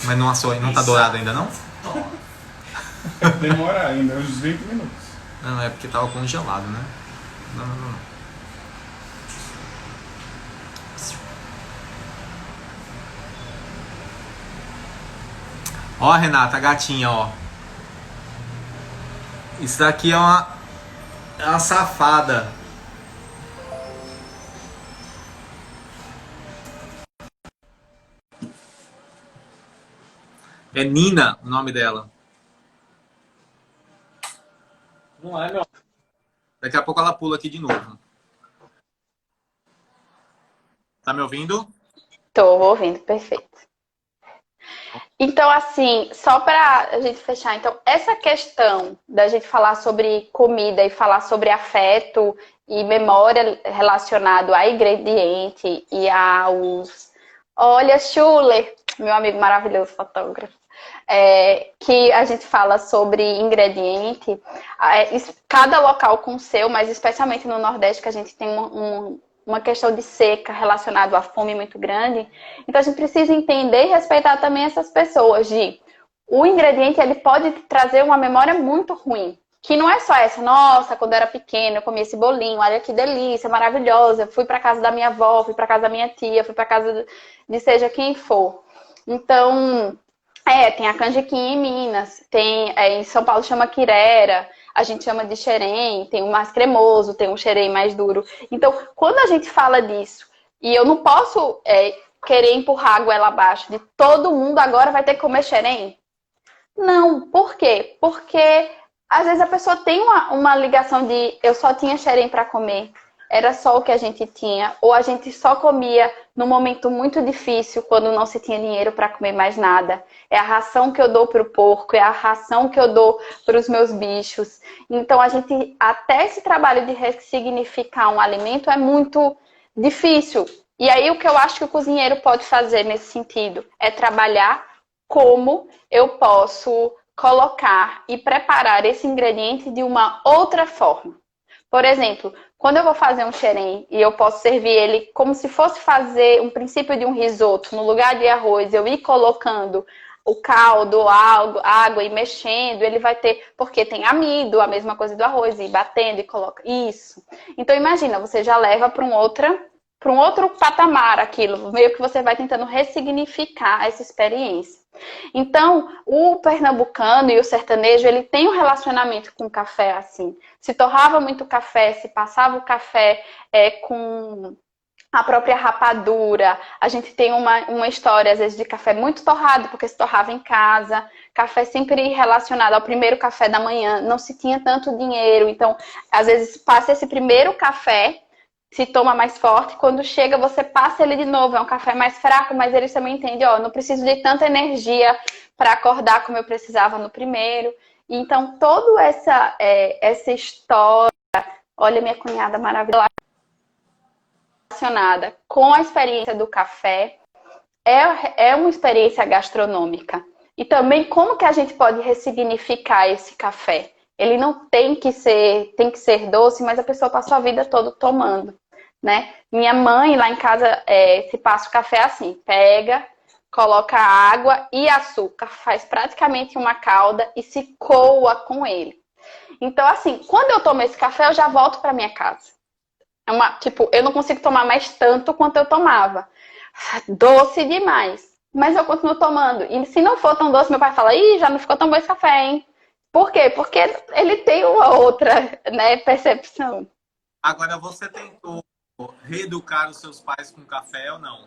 Mas não assou, não tá dourado ainda não? Demora ainda uns 20 minutos. Não, é porque tava congelado, né? Não, não, não. Ó, Renata, a gatinha, ó. Isso daqui é uma safada. É Nina o nome dela. Não é, meu? Daqui a pouco ela pula aqui de novo. Tá me ouvindo? Tô ouvindo, perfeito. Então, assim, só para a gente fechar, então, essa questão da gente falar sobre comida e falar sobre afeto e memória relacionado a ingrediente e aos... Olha, Schuller, meu amigo maravilhoso fotógrafo, que a gente fala sobre ingrediente, cada local com o seu, mas especialmente no Nordeste, que a gente tem uma questão de seca relacionada à fome muito grande. Então a gente precisa entender e respeitar também essas pessoas o ingrediente ele pode trazer uma memória muito ruim. Que não é só essa, nossa, quando eu era pequena eu comia esse bolinho, olha que delícia, maravilhosa, fui para casa da minha avó, fui para casa da minha tia, fui para casa de seja quem for. Então, tem a canjiquinha em Minas, tem em São Paulo chama quirera, a gente chama de xerém, tem um mais cremoso, tem um xerém mais duro. Então, quando a gente fala disso, e eu não posso querer empurrar a goela abaixo de todo mundo agora vai ter que comer xerém? Não, por quê? Porque às vezes a pessoa tem uma ligação de eu só tinha xerém para comer, era só o que a gente tinha, ou a gente só comia num momento muito difícil, quando não se tinha dinheiro para comer mais nada. É a ração que eu dou para o porco, é a ração que eu dou para os meus bichos. Então, a gente, até esse trabalho de ressignificar um alimento é muito difícil. E aí, o que eu acho que o cozinheiro pode fazer nesse sentido é trabalhar como eu posso colocar e preparar esse ingrediente de uma outra forma. Por exemplo, quando eu vou fazer um xerém e eu posso servir ele como se fosse fazer um princípio de um risoto, no lugar de arroz, eu ir colocando o caldo, água e mexendo, ele vai ter, porque tem amido, a mesma coisa do arroz, e batendo e coloca isso. Então imagina, você já leva para um outro patamar aquilo, meio que você vai tentando ressignificar essa experiência. Então, o pernambucano e o sertanejo, ele tem um relacionamento com o café assim. Se torrava muito café, se passava o café com a própria rapadura. A gente tem uma história, às vezes, de café muito torrado, porque se torrava em casa. Café sempre relacionado ao primeiro café da manhã. Não se tinha tanto dinheiro. Então, às vezes, passa esse primeiro café, se toma mais forte, quando chega você passa ele de novo, é um café mais fraco, mas eles também entendem, não preciso de tanta energia para acordar como eu precisava no primeiro. Então, toda essa história, olha minha cunhada maravilhosa, relacionada com a experiência do café, é uma experiência gastronômica. E também como que a gente pode ressignificar esse café. Ele não tem que ser doce, mas a pessoa passou a vida toda tomando, né? Minha mãe lá em casa se passa o café assim, pega, coloca água e açúcar, faz praticamente uma calda e se coa com ele. Então, assim, quando eu tomo esse café, eu já volto para minha casa. Eu não consigo tomar mais tanto quanto eu tomava. Doce demais. Mas eu continuo tomando. E se não for tão doce, meu pai fala, já não ficou tão bom esse café, hein? Por quê? Porque ele tem uma outra, né, percepção. Agora, você tentou reeducar os seus pais com café ou não?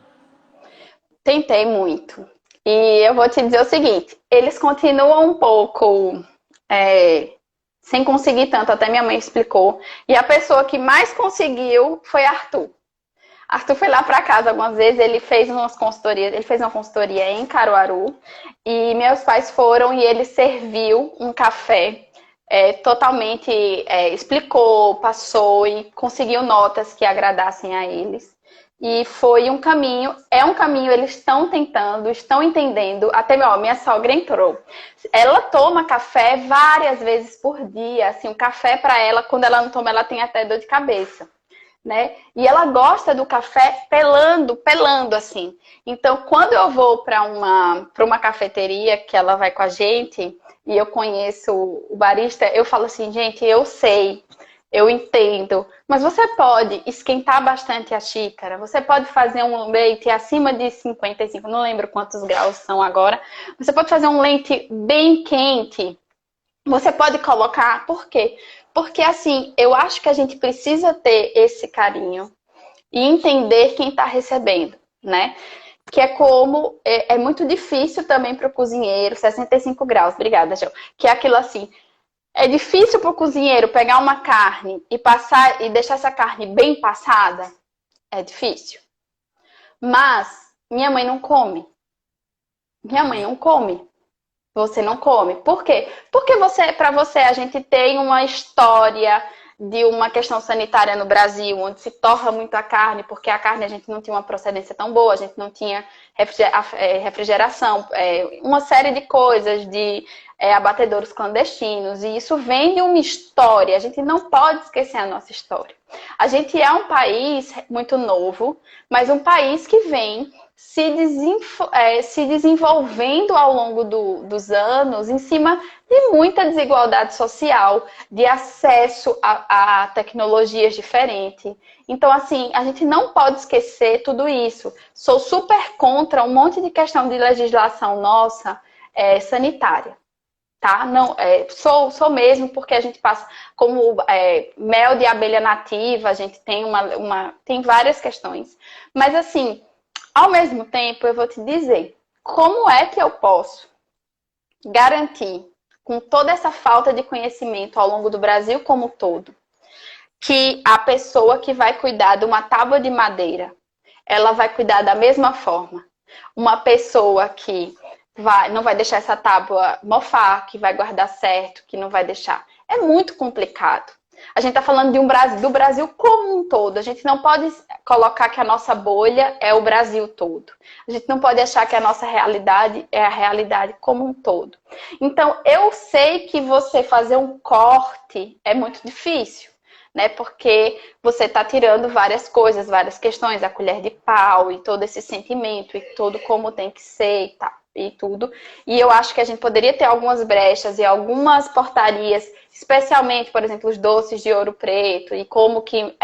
Tentei muito. E eu vou te dizer o seguinte, eles continuam um pouco sem conseguir tanto, até minha mãe explicou. E a pessoa que mais conseguiu foi Arthur. Arthur foi lá para casa algumas vezes, ele fez uma consultoria em Caruaru e meus pais foram e ele serviu um café totalmente, explicou, passou e conseguiu notas que agradassem a eles. E foi um caminho, eles estão tentando, estão entendendo. Até minha sogra entrou. Ela toma café várias vezes por dia. Assim, o café para ela, quando ela não toma, ela tem até dor de cabeça. né? E ela gosta do café pelando assim. Então, quando eu vou para uma cafeteria que ela vai com a gente e eu conheço o barista, eu falo assim, gente, eu sei, eu entendo, mas você pode esquentar bastante a xícara, você pode fazer um leite acima de 55, não lembro quantos graus são agora, você pode fazer um leite bem quente, você pode colocar, por quê? Porque assim, eu acho que a gente precisa ter esse carinho e entender quem está recebendo, né? Que é como, é muito difícil também para o cozinheiro, 65 graus, obrigada, Gil, que é aquilo assim, é difícil para o cozinheiro pegar uma carne e passar e deixar essa carne bem passada? É difícil. Mas minha mãe não come. Minha mãe não come. Você não come. Por quê? Porque para você a gente tem uma história de uma questão sanitária no Brasil, onde se torra muito a carne, porque a carne a gente não tinha uma procedência tão boa, a gente não tinha refrigeração, uma série de coisas, de abatedouros clandestinos, e isso vem de uma história, a gente não pode esquecer a nossa história. A gente é um país muito novo, mas um país que vem se desenvolvendo ao longo dos anos em cima de muita desigualdade social, de acesso a tecnologias diferentes. Então, assim, a gente não pode esquecer tudo isso. Sou super contra um monte de questão de legislação nossa sanitária. Tá? Não, sou mesmo, porque a gente passa como mel de abelha nativa, a gente tem tem várias questões. Mas, assim, ao mesmo tempo, eu vou te dizer, como é que eu posso garantir, com toda essa falta de conhecimento ao longo do Brasil como um todo, que a pessoa que vai cuidar de uma tábua de madeira, ela vai cuidar da mesma forma? Uma pessoa que não vai deixar essa tábua mofar, que vai guardar certo, que não vai deixar. É muito complicado. A gente está falando do Brasil como um todo. A gente não pode colocar que a nossa bolha é o Brasil todo. A gente não pode achar que a nossa realidade é a realidade como um todo. Então, eu sei que você fazer um corte é muito difícil, né? Porque você está tirando várias coisas, várias questões, a colher de pau e todo esse sentimento e todo como tem que ser e tal. E tudo. E eu acho que a gente poderia ter algumas brechas e algumas portarias, especialmente, por exemplo, os doces de Ouro Preto e como que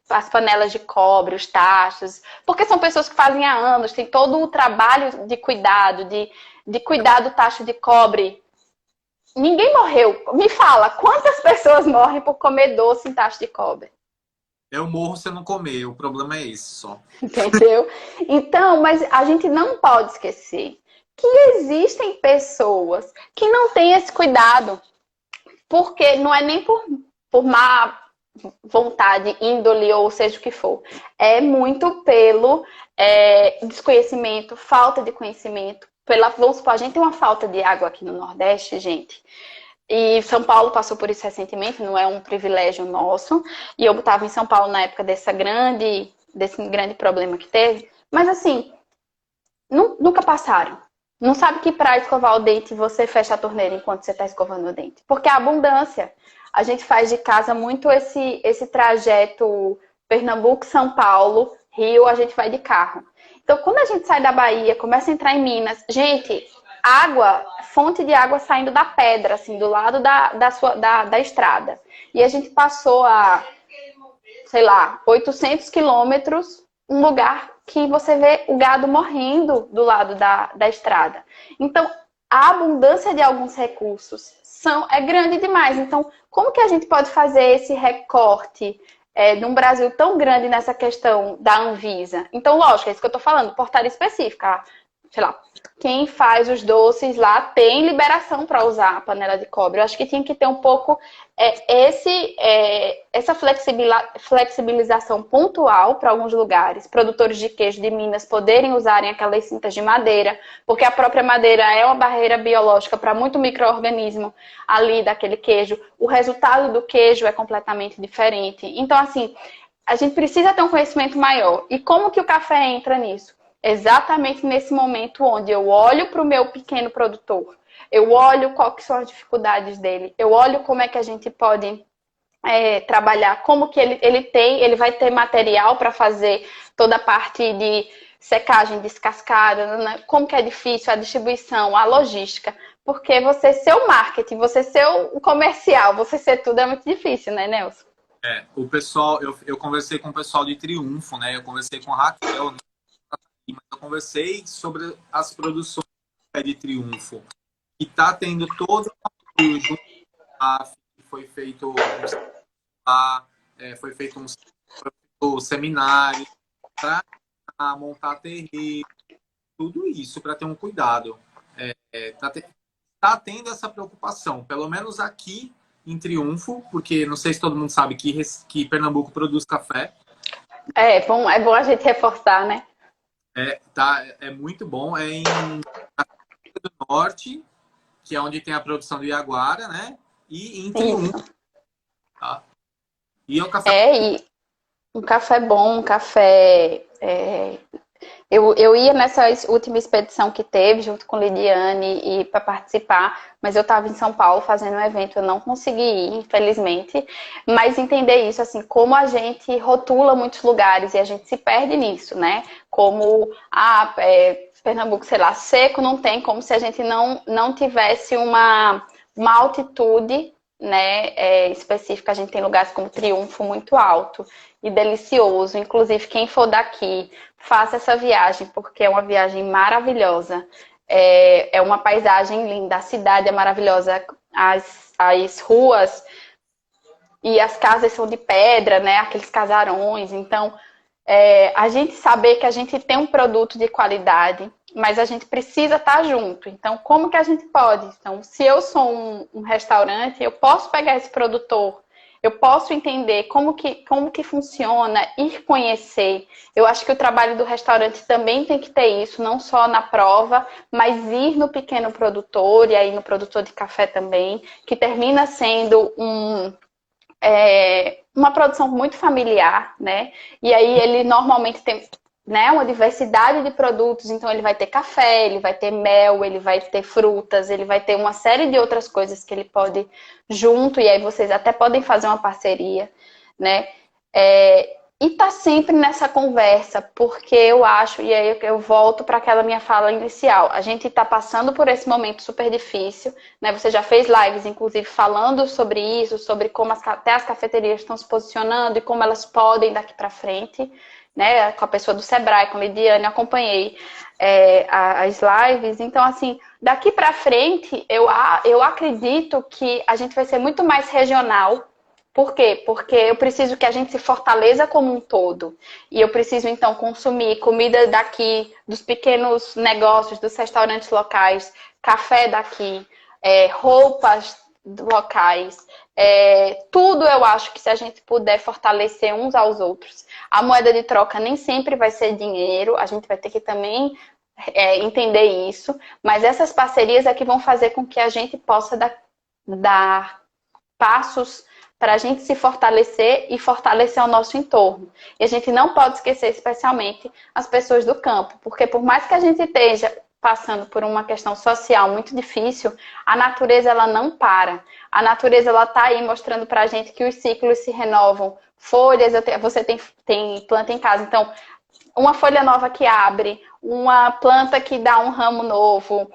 as panelas de cobre, os tachos, porque são pessoas que fazem há anos, tem todo o trabalho de cuidado, de cuidar do tacho de cobre. Ninguém morreu. Me fala, quantas pessoas morrem por comer doce em tacho de cobre? Eu morro se eu não comer, o problema é esse só. Entendeu? Então, mas a gente não pode esquecer que existem pessoas que não têm esse cuidado. Porque não é nem por má vontade, índole ou seja o que for. É muito pelo desconhecimento, falta de conhecimento. Vamos supor, a gente tem uma falta de água aqui no Nordeste, gente. E São Paulo passou por isso recentemente, não é um privilégio nosso. E eu estava em São Paulo na época desse grande problema que teve. Mas assim, nunca passaram. Não sabe que para escovar o dente você fecha a torneira enquanto você está escovando o dente. Porque a abundância. A gente faz de casa muito esse trajeto Pernambuco, São Paulo, Rio, a gente vai de carro. Então, quando a gente sai da Bahia, começa a entrar em Minas, gente, fonte de água saindo da pedra, assim, do lado da estrada. E a gente passou a, sei lá, 800 quilômetros, um lugar que você vê o gado morrendo do lado da estrada. Então, a abundância de alguns recursos é grande demais. Então, como que a gente pode fazer esse recorte num Brasil tão grande nessa questão da Anvisa? Então, lógico, é isso que eu estou falando, portaria específica. Sei lá, quem faz os doces lá tem liberação para usar a panela de cobre. Eu acho que tinha que ter um pouco essa flexibilização pontual para alguns lugares. Produtores de queijo de Minas poderem usarem aquelas cintas de madeira, porque a própria madeira é uma barreira biológica para muito micro-organismo ali daquele queijo. O resultado do queijo é completamente diferente. Então, assim, a gente precisa ter um conhecimento maior. E como que o café entra nisso? Exatamente nesse momento onde eu olho para o meu pequeno produtor, eu olho quais são as dificuldades dele, eu olho como é que a gente pode trabalhar, como que ele vai ter material para fazer toda a parte de secagem, descascada, né? Como que é difícil a distribuição, a logística, porque você ser o marketing, você ser o comercial, você ser tudo é muito difícil, né, Nelson? O pessoal, eu conversei com o pessoal de Triunfo, né? Eu conversei com a Raquel, né? Mas eu conversei sobre as produções de Triunfo. E tá tendo todo o apoio junto à AF, que foi feito foi feito um seminário para montar terreiro, tudo isso para ter um cuidado. Tá tendo essa preocupação, pelo menos aqui em Triunfo, porque não sei se todo mundo sabe que Pernambuco produz café. É bom a gente reforçar, né? É muito bom. É em do Norte, que é onde tem a produção do Iaguara, né? E em Triunfo. Isso. Tá? E é o café. E um café bom, um café. Eu ia nessa última expedição que teve, junto com Lidiane, e para participar, mas eu estava em São Paulo fazendo um evento, eu não consegui ir, infelizmente. Mas entender isso, assim, como a gente rotula muitos lugares e a gente se perde nisso, né? Como, Pernambuco, sei lá, seco não tem, como se a gente não tivesse uma altitude, né, específica. A gente tem lugares como Triunfo muito alto e delicioso. Inclusive, quem for daqui, faça essa viagem, porque é uma viagem maravilhosa. É uma paisagem linda, a cidade é maravilhosa, as ruas e as casas são de pedra, né? Aqueles casarões. Então, a gente saber que a gente tem um produto de qualidade, mas a gente precisa estar junto. Então, como que a gente pode? Então, se eu sou um restaurante, eu posso pegar esse produtor, eu posso entender como que funciona, ir conhecer. Eu acho que o trabalho do restaurante também tem que ter isso, não só na prova, mas ir no pequeno produtor, e aí no produtor de café também, que termina sendo uma produção muito familiar, né? E aí ele normalmente tem, né, uma diversidade de produtos, então ele vai ter café, ele vai ter mel, ele vai ter frutas, ele vai ter uma série de outras coisas que ele pode junto, e aí vocês até podem fazer uma parceria, né? E tá sempre nessa conversa, porque eu acho, e aí eu volto para aquela minha fala inicial, a gente tá passando por esse momento super difícil, né? Você já fez lives, inclusive, falando sobre isso, sobre como até as cafeterias estão se posicionando e como elas podem daqui para frente, né? Com a pessoa do Sebrae, com a Lidiane, acompanhei as lives. Então, assim, daqui para frente, eu acredito que a gente vai ser muito mais regional. Por quê? Porque eu preciso que a gente se fortaleça como um todo. E eu preciso, então, consumir comida daqui, dos pequenos negócios, dos restaurantes locais, café daqui, roupas locais. Tudo eu acho que se a gente puder fortalecer uns aos outros. A moeda de troca nem sempre vai ser dinheiro, a gente vai ter que também entender isso. Mas essas parcerias é que vão fazer com que a gente possa dar passos para a gente se fortalecer e fortalecer o nosso entorno. E a gente não pode esquecer, especialmente, as pessoas do campo, porque por mais que a gente esteja passando por uma questão social muito difícil, a natureza ela não para. A natureza ela está aí mostrando para a gente que os ciclos se renovam. Folhas, você tem planta em casa, então uma folha nova que abre, uma planta que dá um ramo novo,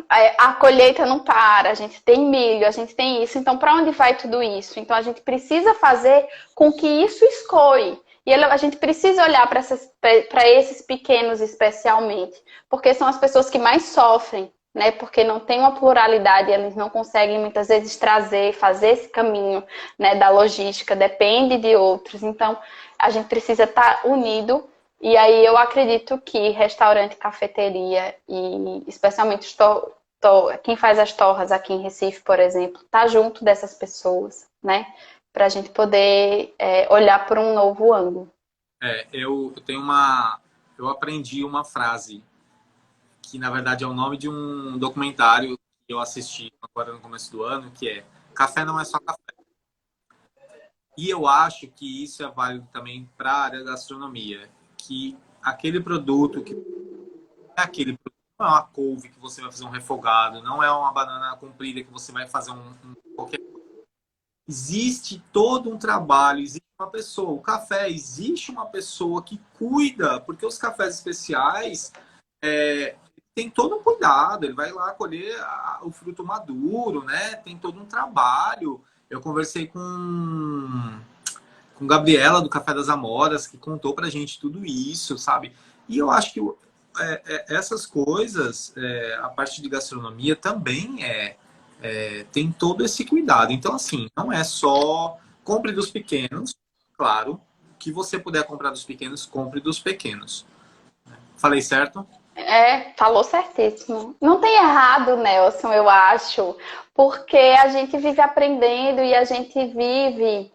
a colheita não para, a gente tem milho, a gente tem isso. Então, para onde vai tudo isso? Então, a gente precisa fazer com que isso escoe. E a gente precisa olhar para esses pequenos especialmente, porque são as pessoas que mais sofrem, né? Porque não tem uma pluralidade, eles não conseguem muitas vezes fazer esse caminho, né, da logística, depende de outros. Então, a gente precisa estar unido. E aí eu acredito que restaurante, cafeteria e especialmente quem faz as torras aqui em Recife, por exemplo, tá junto dessas pessoas, né? Para a gente poder olhar por um novo ângulo. Eu aprendi uma frase que na verdade é o nome de um documentário que eu assisti agora no começo do ano, que é Café não é só café. E eu acho que isso é válido também para a área da gastronomia, que aquele produto que é aquele produto, não é uma couve que você vai fazer um refogado, não é uma banana comprida que você vai fazer qualquer coisa. existe todo um trabalho, existe uma pessoa. O café, existe uma pessoa que cuida, porque os cafés especiais tem todo um cuidado. Ele vai lá colher o fruto maduro, né? Tem todo um trabalho. Eu conversei com Gabriela do Café das Amoras, que contou pra gente tudo isso, sabe? E eu acho que essas coisas, a parte de gastronomia também tem todo esse cuidado. Então, assim, não é só compre dos pequenos, claro, que você puder comprar dos pequenos, compre dos pequenos. Falei certo? Falou certíssimo. Não tem errado, Nelson, eu acho, porque a gente vive aprendendo e a gente vive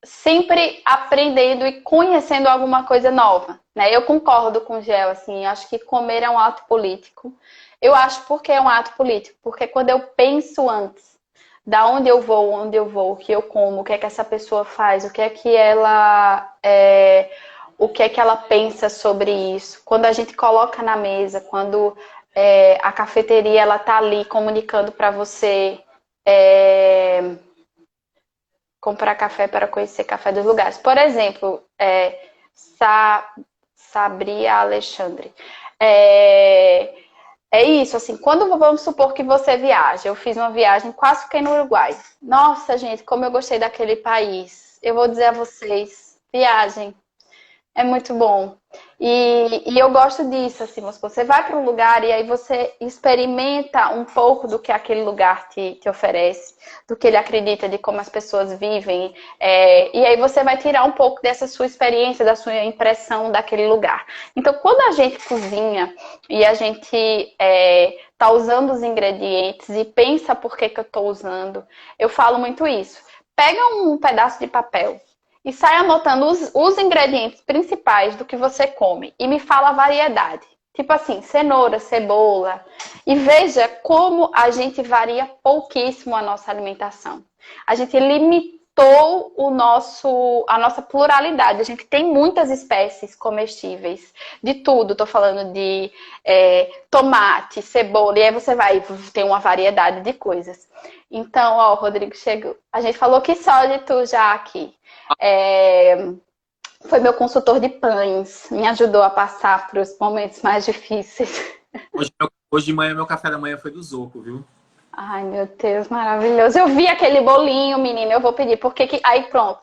sempre aprendendo e conhecendo alguma coisa nova, né? Eu concordo com o Gel, assim, acho que comer é um ato político. Eu acho porque é um ato político, porque quando eu penso antes da onde eu vou, o que eu como, o que é que essa pessoa faz, o que é que ela pensa sobre isso. Quando a gente coloca na mesa, quando a cafeteria ela tá ali comunicando para você comprar café para conhecer café dos lugares. Por exemplo, Sabria Alexandre. É isso, assim, quando vamos supor que você viaja, eu fiz uma viagem, quase fiquei no Uruguai. Nossa, gente, como eu gostei daquele país. Eu vou dizer a vocês, viagem. É muito bom. E eu gosto disso, assim, você vai para um lugar e aí você experimenta um pouco do que aquele lugar te oferece, do que ele acredita, de como as pessoas vivem. E aí você vai tirar um pouco dessa sua experiência, da sua impressão daquele lugar. Então, quando a gente cozinha e a gente tá usando os ingredientes e pensa por que eu estou usando, eu falo muito isso. Pega um pedaço de papel e sai anotando os ingredientes principais do que você come. E me fala a variedade. Tipo assim, cenoura, cebola. E veja como a gente varia pouquíssimo a nossa alimentação. A gente limitou a nossa pluralidade. A gente tem muitas espécies comestíveis. De tudo. Tô falando de tomate, cebola. E aí você vai ter uma variedade de coisas. Então, ó, o Rodrigo chegou. A gente falou que só de tu já aqui. Foi meu consultor de pães, me ajudou a passar para os momentos mais difíceis. Hoje de manhã, meu café da manhã foi do Zoco, viu? Ai, meu Deus, maravilhoso. Eu vi aquele bolinho, menina, eu vou pedir. Aí pronto,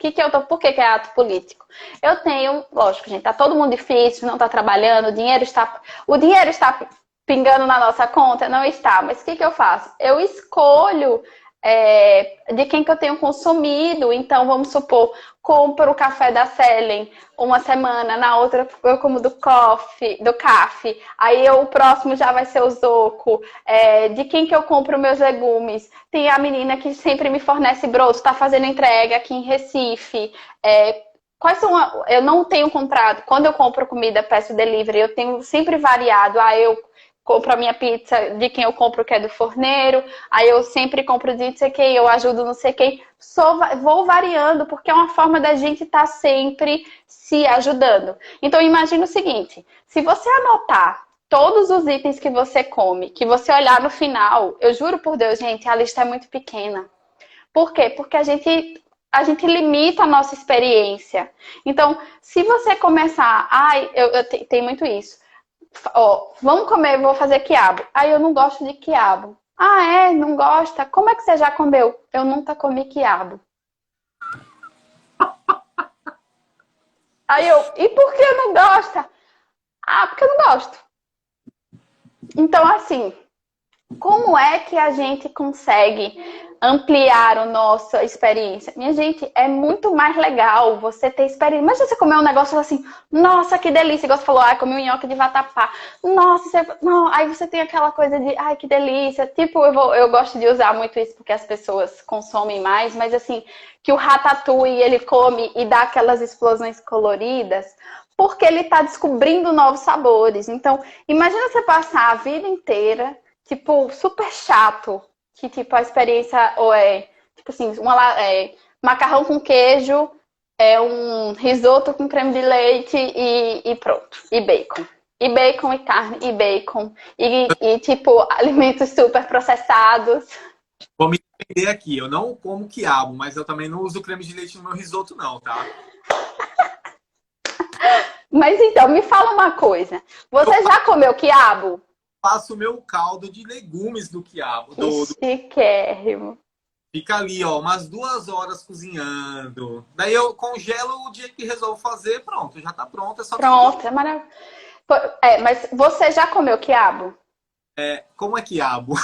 por que é ato político? Eu tenho, lógico, gente, tá todo mundo difícil, não tá trabalhando, o dinheiro está pingando na nossa conta? Não está, mas o que eu faço? Eu escolho de quem que eu tenho consumido. Então, vamos supor, compro o café da Selen uma semana, na outra eu como do CAF, aí o próximo já vai ser o Zoco. De quem que eu compro meus legumes? Tem a menina que sempre me fornece broto, está fazendo entrega aqui em Recife. Eu não tenho comprado, quando eu compro comida, peço delivery, eu tenho sempre variado. Eu compro a minha pizza de quem eu compro, que é do forneiro. Aí eu sempre compro de não sei quem, eu ajudo não sei quem. Vou variando, porque é uma forma da gente estar sempre se ajudando. Então, imagina o seguinte. Se você anotar todos os itens que você come, que você olhar no final, eu juro por Deus, gente, a lista é muito pequena. Por quê? Porque a gente limita a nossa experiência. Então, se você começar... tem muito isso. Vamos comer, vou fazer quiabo. Eu não gosto de quiabo. Não gosta? Como é que você já comeu? Eu nunca comi quiabo. E por que não gosta? Porque eu não gosto. Então, assim, como é que a gente consegue ampliar a nossa experiência? Minha gente, é muito mais legal você ter experiência. Imagina você comer um negócio e falar assim, nossa, que delícia. Igual você falou, comi um nhoque de vatapá. Nossa, não. Aí você tem aquela coisa de, que delícia. Tipo, eu gosto de usar muito isso porque as pessoas consomem mais, mas assim, que o ratatouille, ele come e dá aquelas explosões coloridas, porque ele tá descobrindo novos sabores. Então, imagina você passar a vida inteira tipo, super chato. Que, tipo, a experiência tipo assim, macarrão com queijo, um risoto com creme de leite e pronto. E bacon. E bacon e carne, e bacon. E tipo, alimentos super processados. Vou me defender aqui. Eu não como quiabo, mas eu também não uso creme de leite no meu risoto, não, tá? Mas então, me fala uma coisa. Eu Você já comeu quiabo? faço o meu caldo de legumes do quiabo. Que chiquérrimo. Fica ali, ó, umas 2 horas cozinhando. Daí eu congelo o dia que resolvo fazer, pronto, já tá pronto, é só Pronto, é maravilhoso. É, mas você já comeu quiabo? como é quiabo?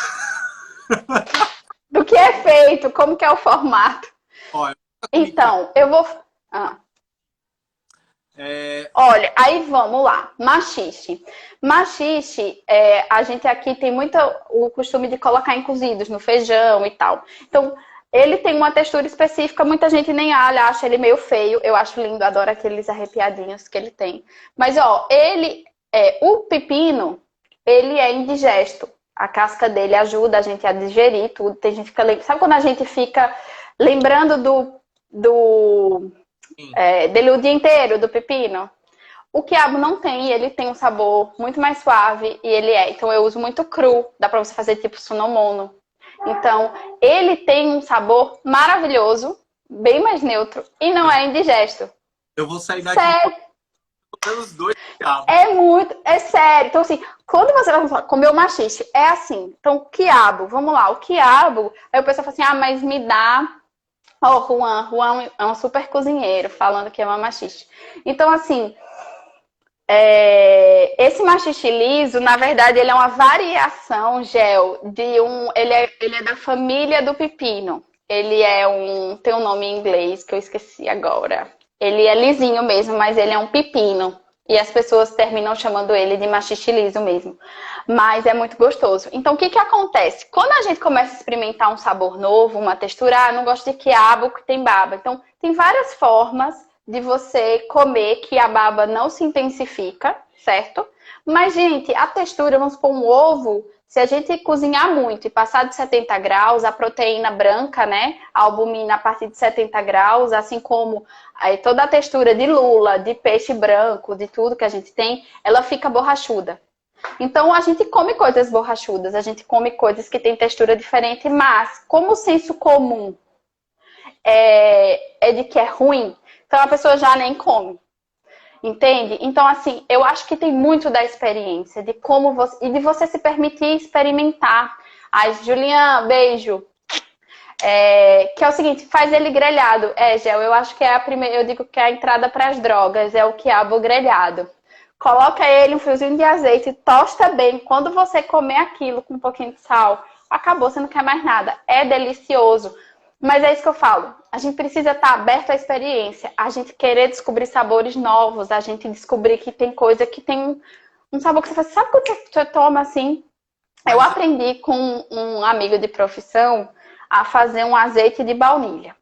Do que é feito? Como que é o formato? Ó, eu nunca comi quiabo. Então, eu vou... Ah. É, Olha, aí vamos lá. Maxixe. Maxixe, a gente aqui tem muito o costume de colocar em cozidos, no feijão e tal. Então, ele tem uma textura específica, muita gente nem olha, acha ele meio feio. Eu acho lindo, adoro aqueles arrepiadinhos que ele tem. Mas, ó, o pepino, ele é indigesto. A casca dele ajuda a gente a digerir tudo. Tem gente que fica... Sabe quando a gente fica lembrando sim. dele o dia inteiro, do pepino? O quiabo não tem, ele tem um sabor muito mais suave e então eu uso muito cru, dá pra você fazer tipo sunomono. Então, ele tem um sabor maravilhoso, bem mais neutro e não é indigesto. Eu vou sair daqui Sério, comendo os dois quiabos. é sério. Então, assim, quando você vai comer o maxixe, é assim. Então, quiabo, vamos lá, o quiabo, aí o pessoal fala assim, mas me dá... Ó, Juan é um super cozinheiro, falando que é uma maxixe. Então, assim, esse maxixe liso, na verdade, ele é uma variação, Gel, ele é da família do pepino. Tem um nome em inglês que eu esqueci agora. Ele é lisinho mesmo, mas ele é um pepino. E as pessoas terminam chamando ele de maxixe liso mesmo. Mas é muito gostoso. Então, o que acontece? Quando a gente começa a experimentar um sabor novo, uma textura, não gosto de quiabo que tem baba. Então, tem várias formas de você comer que a baba não se intensifica, certo? Mas, gente, a textura, vamos supor, um ovo, se a gente cozinhar muito e passar de 70 graus, a proteína branca, né, a albumina a partir de 70 graus, assim como toda a textura de lula, de peixe branco, de tudo que a gente tem, ela fica borrachuda. Então, a gente come coisas borrachudas, a gente come coisas que têm textura diferente, mas como o senso comum é de que é ruim, então a pessoa já nem come. Entende? Então, assim, eu acho que tem muito da experiência, de como você... E de você se permitir experimentar. Ai, Julian, beijo. Que é o seguinte, faz ele grelhado. Gel, eu acho que é a primeira... Eu digo que é a entrada para as drogas, é o quiabo grelhado. Coloca ele um fiozinho de azeite, tosta bem. Quando você comer aquilo com um pouquinho de sal, acabou, você não quer mais nada. É delicioso. Mas é isso que eu falo. A gente precisa estar aberto à experiência. A gente querer descobrir sabores novos. A gente descobrir que tem coisa que tem um sabor que você faz. Sabe quando você toma assim? Eu aprendi com um amigo de profissão a fazer um azeite de baunilha,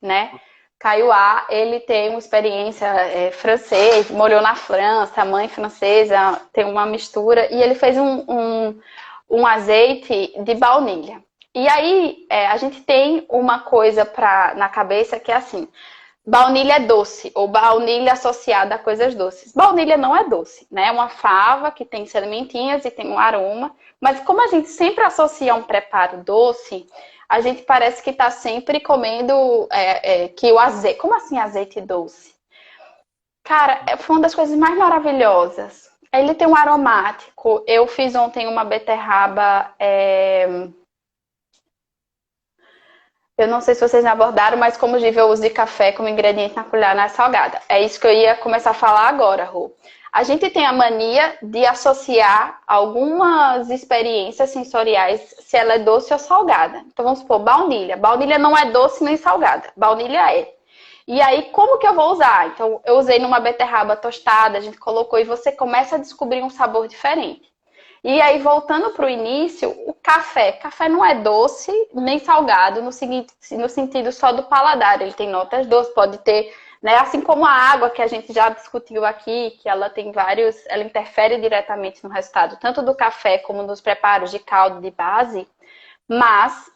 né? Caiuá, ele tem uma experiência francês, morou na França, mãe francesa, tem uma mistura. E ele fez um azeite de baunilha. E aí, a gente tem uma coisa na cabeça que é assim, baunilha é doce, ou baunilha associada a coisas doces. Baunilha não é doce, né? É uma fava que tem sementinhas e tem um aroma, mas como a gente sempre associa um preparo doce, a gente parece que está sempre comendo que o azeite... Como assim azeite doce? Cara, foi uma das coisas mais maravilhosas. Ele tem um aromático. Eu fiz ontem uma beterraba... Eu não sei se vocês já abordaram, mas como diz, eu uso de café como ingrediente na culinária salgada. É isso que eu ia começar a falar agora, Rô. A gente tem a mania de associar algumas experiências sensoriais, se ela é doce ou salgada. Então vamos supor, baunilha. Baunilha não é doce nem salgada. Baunilha é. E aí, como que eu vou usar? Então, eu usei numa beterraba tostada, a gente colocou e você começa a descobrir um sabor diferente. E aí, voltando para o início, o café. Café não é doce nem salgado, no sentido só do paladar. Ele tem notas doces, pode ter, né? Assim como a água, que a gente já discutiu aqui, que ela tem ela interfere diretamente no resultado, tanto do café como dos preparos de caldo de base. Mas,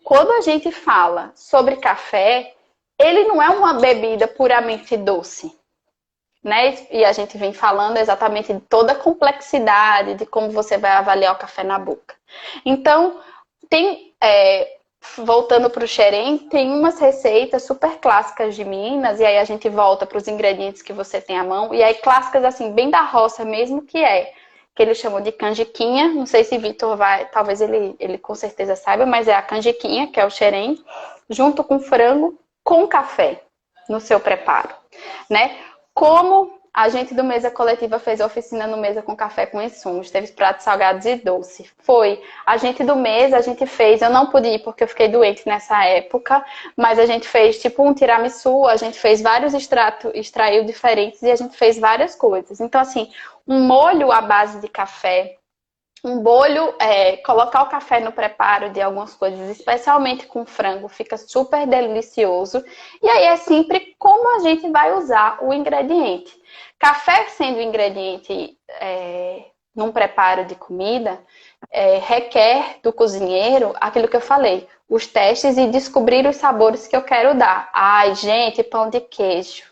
quando a gente fala sobre café, ele não é uma bebida puramente doce. Né? E a gente vem falando exatamente de toda a complexidade de como você vai avaliar o café na boca. Então, Tem, voltando para o xerém, tem umas receitas super clássicas de Minas, e aí a gente volta para os ingredientes que você tem à mão, e aí clássicas assim, bem da roça mesmo, que eles chamam de canjiquinha, não sei se Vitor vai, talvez ele com certeza saiba, mas é a canjiquinha, que é o xerém, junto com frango, com café no seu preparo, né? Como a gente do Mesa Coletiva fez a oficina no Mesa com Café com Insumos, teve pratos salgados e doce. Foi. A gente do Mesa, a gente fez, eu não pude ir porque eu fiquei doente nessa época, mas a gente fez tipo um tiramisu, a gente fez vários extraios diferentes e a gente fez várias coisas. Então, assim, um molho à base de café, um bolho, colocar o café no preparo de algumas coisas, especialmente com frango, fica super delicioso. E aí é sempre como a gente vai usar o ingrediente. Café sendo ingrediente num preparo de comida, requer do cozinheiro aquilo que eu falei, os testes e descobrir os sabores que eu quero dar. Ai, gente, pão de queijo.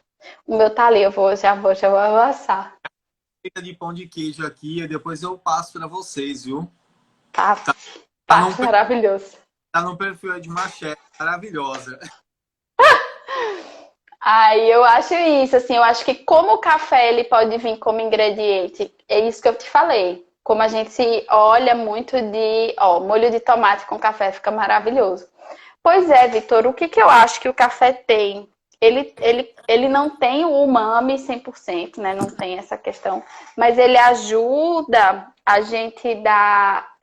O meu tá ali, já vou amassar. De pão de queijo aqui e depois eu passo para vocês, viu? Tá maravilhoso. Tá no perfil de Machete, maravilhosa. Aí eu acho isso, assim, eu acho que como o café ele pode vir como ingrediente, é isso que eu te falei. Como a gente se olha muito molho de tomate com café fica maravilhoso. Pois é, Vitor, o que eu acho que o café tem? Ele não tem o umami 100%, né? Não tem essa questão. Mas ele ajuda a gente dar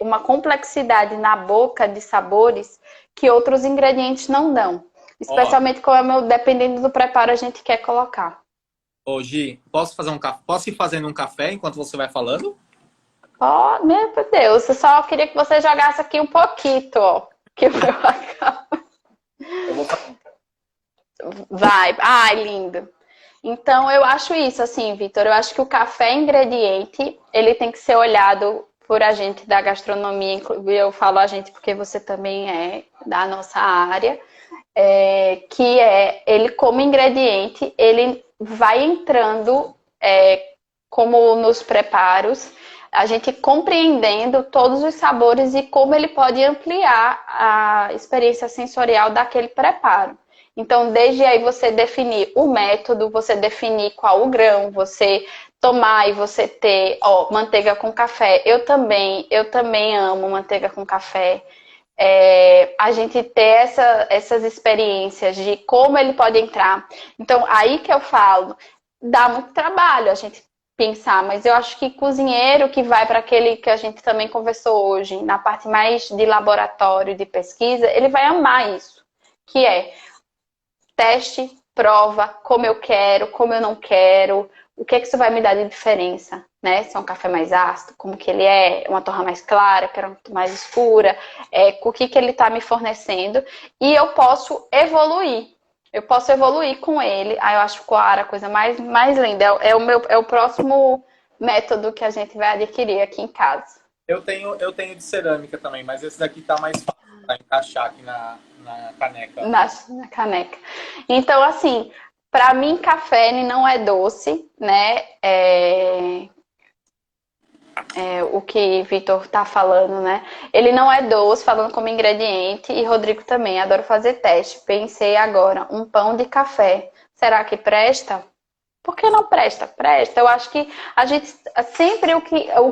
uma complexidade na boca de sabores que outros ingredientes não dão. Especialmente dependendo do preparo a gente quer colocar. Ô, Gi, posso fazer posso ir fazendo um café enquanto você vai falando? Oh, meu Deus, eu só queria que você jogasse aqui um pouquinho, ó. Que eu acabo. Eu vou fazer. Vai. Ai, lindo. Então, eu acho isso, assim, Vitor. Eu acho que o café ingrediente, ele tem que ser olhado por a gente da gastronomia. Eu falo a gente porque você também é da nossa área. Ele como ingrediente, ele vai entrando como nos preparos, a gente compreendendo todos os sabores e como ele pode ampliar a experiência sensorial daquele preparo. Então, desde aí você definir o método, você definir qual o grão, você tomar e você ter, manteiga com café. Eu também amo manteiga com café. A gente ter essas experiências de como ele pode entrar. Então, aí que eu falo, dá muito trabalho a gente pensar, mas eu acho que cozinheiro que vai para aquele que a gente também conversou hoje, na parte mais de laboratório, de pesquisa, ele vai amar isso, que é teste, prova, como eu quero, como eu não quero, o que isso vai me dar de diferença, né? Se é um café mais ácido, como que ele é, uma torra mais clara, quero mais escura, o que ele está me fornecendo, e eu posso evoluir. Eu posso evoluir com ele. Aí eu acho Coara a coisa mais linda. É o próximo método que a gente vai adquirir aqui em casa. Eu tenho de cerâmica também, mas esse daqui tá mais fácil para encaixar aqui na caneca. Na caneca. Então, assim, para mim, café ele não é doce, né? O que Vitor tá falando, né? Ele não é doce, falando como ingrediente, e Rodrigo também, adoro fazer teste. Pensei agora, um pão de café, será que presta? Por que não presta? Presta. Eu acho que a gente sempre o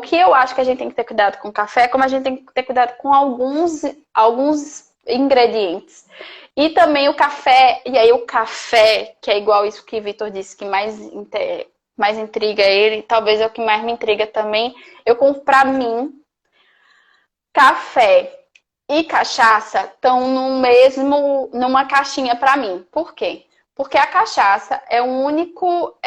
que eu acho que a gente tem que ter cuidado com o café, é como a gente tem que ter cuidado com alguns ingredientes. E também o café, e aí o café, que é igual isso que Vitor disse, que mais intriga ele, talvez é o que mais me intriga também. Pra mim, café e cachaça estão numa caixinha pra mim. Por quê? Porque a cachaça é o único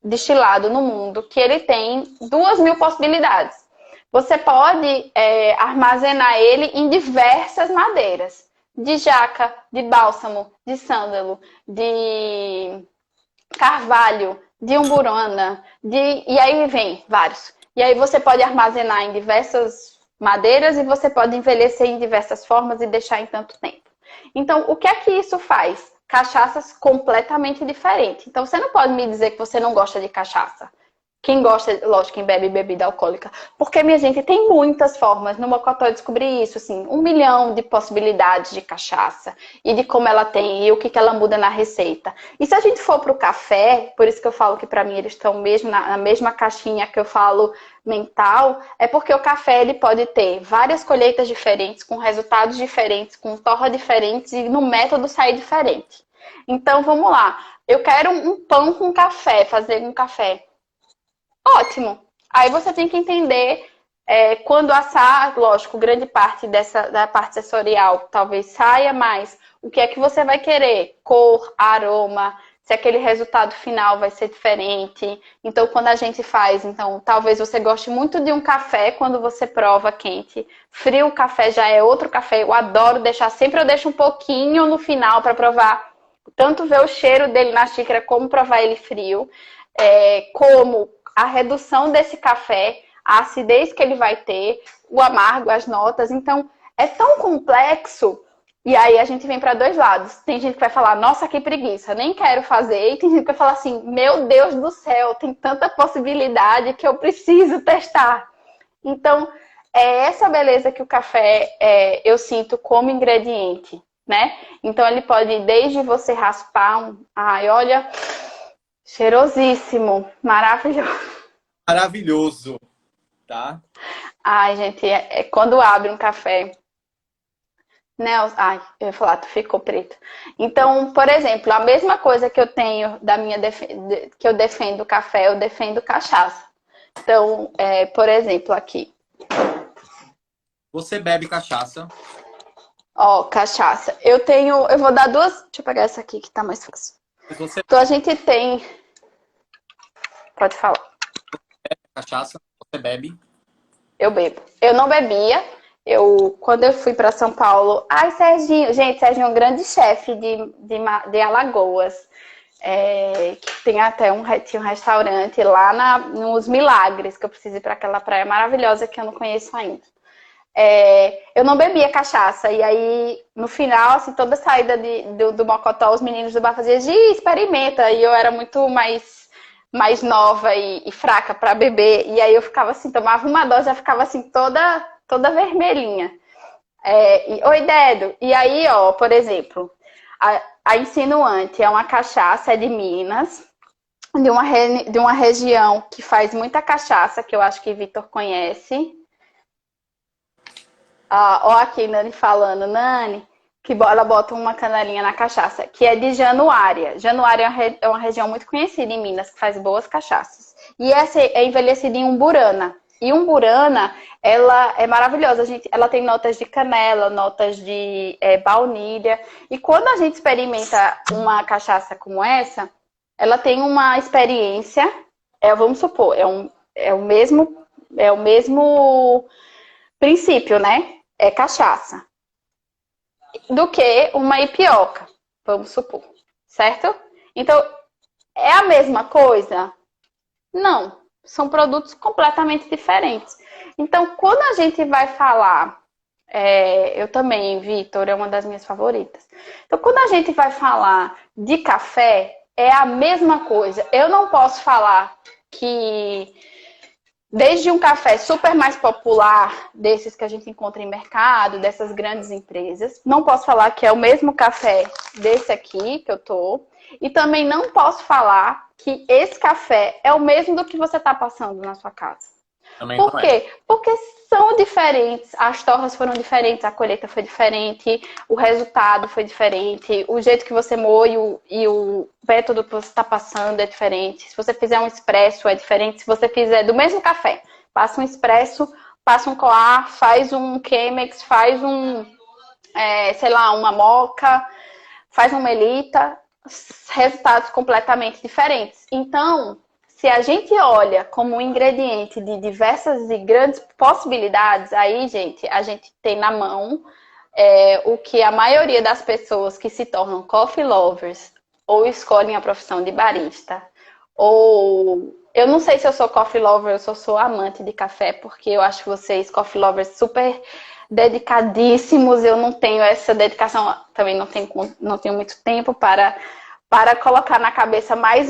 destilado no mundo que ele tem 2.000 possibilidades. Você pode armazenar ele em diversas madeiras. De jaca, de bálsamo, de sândalo, de carvalho, de umburana, e aí vem vários. E aí você pode armazenar em diversas madeiras e você pode envelhecer em diversas formas e deixar em tanto tempo. Então, o que é que isso faz? Cachaças completamente diferentes. Então, você não pode me dizer que você não gosta de cachaça. Quem gosta, lógico, quem bebe bebida alcoólica. Porque, minha gente, tem muitas formas. No Mocotó eu descobri isso, assim, 1 milhão de possibilidades de cachaça. E de como ela tem, e o que ela muda na receita. E se a gente for pro café, por isso que eu falo que pra mim eles estão mesmo na mesma caixinha que eu falo mental, é porque o café ele pode ter várias colheitas diferentes, com resultados diferentes, com torra diferentes e no método sair diferente. Então, vamos lá. Eu quero um pão com café, fazer um café. Ótimo. Aí você tem que entender quando assar, lógico, grande parte da parte sensorial talvez saia, mas o que é que você vai querer? Cor, aroma, se aquele resultado final vai ser diferente. Então, quando a gente faz, então, talvez você goste muito de um café quando você prova quente. Frio, o café já é outro café. Eu adoro deixar, sempre eu deixo um pouquinho no final para provar, tanto ver o cheiro dele na xícara, como provar ele frio, como a redução desse café, a acidez que ele vai ter, o amargo, as notas. Então, é tão complexo. E aí a gente vem para dois lados. Tem gente que vai falar, nossa, que preguiça, nem quero fazer. E tem gente que vai falar assim, meu Deus do céu, tem tanta possibilidade que eu preciso testar. Então, é essa beleza que o café eu sinto como ingrediente, né? Então, ele pode, desde você raspar ai, olha, cheirosíssimo, maravilhoso. Maravilhoso, tá? Ai, gente, quando abre um café... Ai, eu ia falar, tu ficou preto. Então, por exemplo, a mesma coisa que eu tenho que eu defendo café, eu defendo cachaça. Então, por exemplo, aqui. Você bebe cachaça? Ó, cachaça. Eu vou dar duas. Deixa eu pegar essa aqui que tá mais fácil. Você Então, a gente tem. Pode falar. bebe cachaça? Você bebe? Eu bebo. Eu não bebia. Quando eu fui para São Paulo... Ai, Serginho! Gente, Serginho é um grande chefe de Alagoas. Que tem até tinha um restaurante lá nos Milagres, que eu preciso ir para aquela praia maravilhosa que eu não conheço ainda. Eu não bebia cachaça. E aí, no final, assim, toda saída do Mocotó, os meninos do bar faziam, Gi, experimenta. E eu era muito mais nova e fraca para beber. E aí eu ficava assim, tomava uma dose, já ficava assim, toda vermelhinha. Oi, Dedo. E aí, ó, por exemplo, a Insinuante é uma cachaça, é de Minas, de uma região que faz muita cachaça, que eu acho que Vitor conhece. Ó, aqui, Nani falando, Nani, que ela bota uma canelinha na cachaça, que é de Januária. Januária é uma região muito conhecida em Minas, que faz boas cachaças. E essa é envelhecida em Umburana. E Umburana, ela é maravilhosa. Ela tem notas de canela, notas de baunilha. E quando a gente experimenta uma cachaça como essa, ela tem uma experiência, vamos supor, é o mesmo princípio, né? É cachaça. Do que uma ipioca, vamos supor. Certo? Então, é a mesma coisa? Não. São produtos completamente diferentes. Então, quando a gente vai falar... eu também, Vitor, é uma das minhas favoritas. Então, quando a gente vai falar de café, é a mesma coisa. Eu não posso falar que... Desde um café super mais popular, desses que a gente encontra em mercado, dessas grandes empresas, não posso falar que é o mesmo café desse aqui que eu tô. E também não posso falar que esse café é o mesmo do que você está passando na sua casa. Também Por não quê? Porque são diferentes, as torras foram diferentes, a colheita foi diferente, o resultado foi diferente, o jeito que você moe e o método que você está passando é diferente. Se você fizer um expresso é diferente, se você fizer do mesmo café, passa um expresso, passa um coar, faz um Chemex, faz sei lá, uma moca, faz um melita, resultados completamente diferentes. Então, se a gente olha como um ingrediente de diversas e grandes possibilidades, aí, gente, a gente tem na mão o que a maioria das pessoas que se tornam coffee lovers ou escolhem a profissão de barista, ou... Eu não sei se eu sou coffee lover ou se eu sou amante de café, porque eu acho vocês, coffee lovers, super dedicadíssimos. Eu não tenho essa dedicação, também não tenho muito tempo para colocar na cabeça mais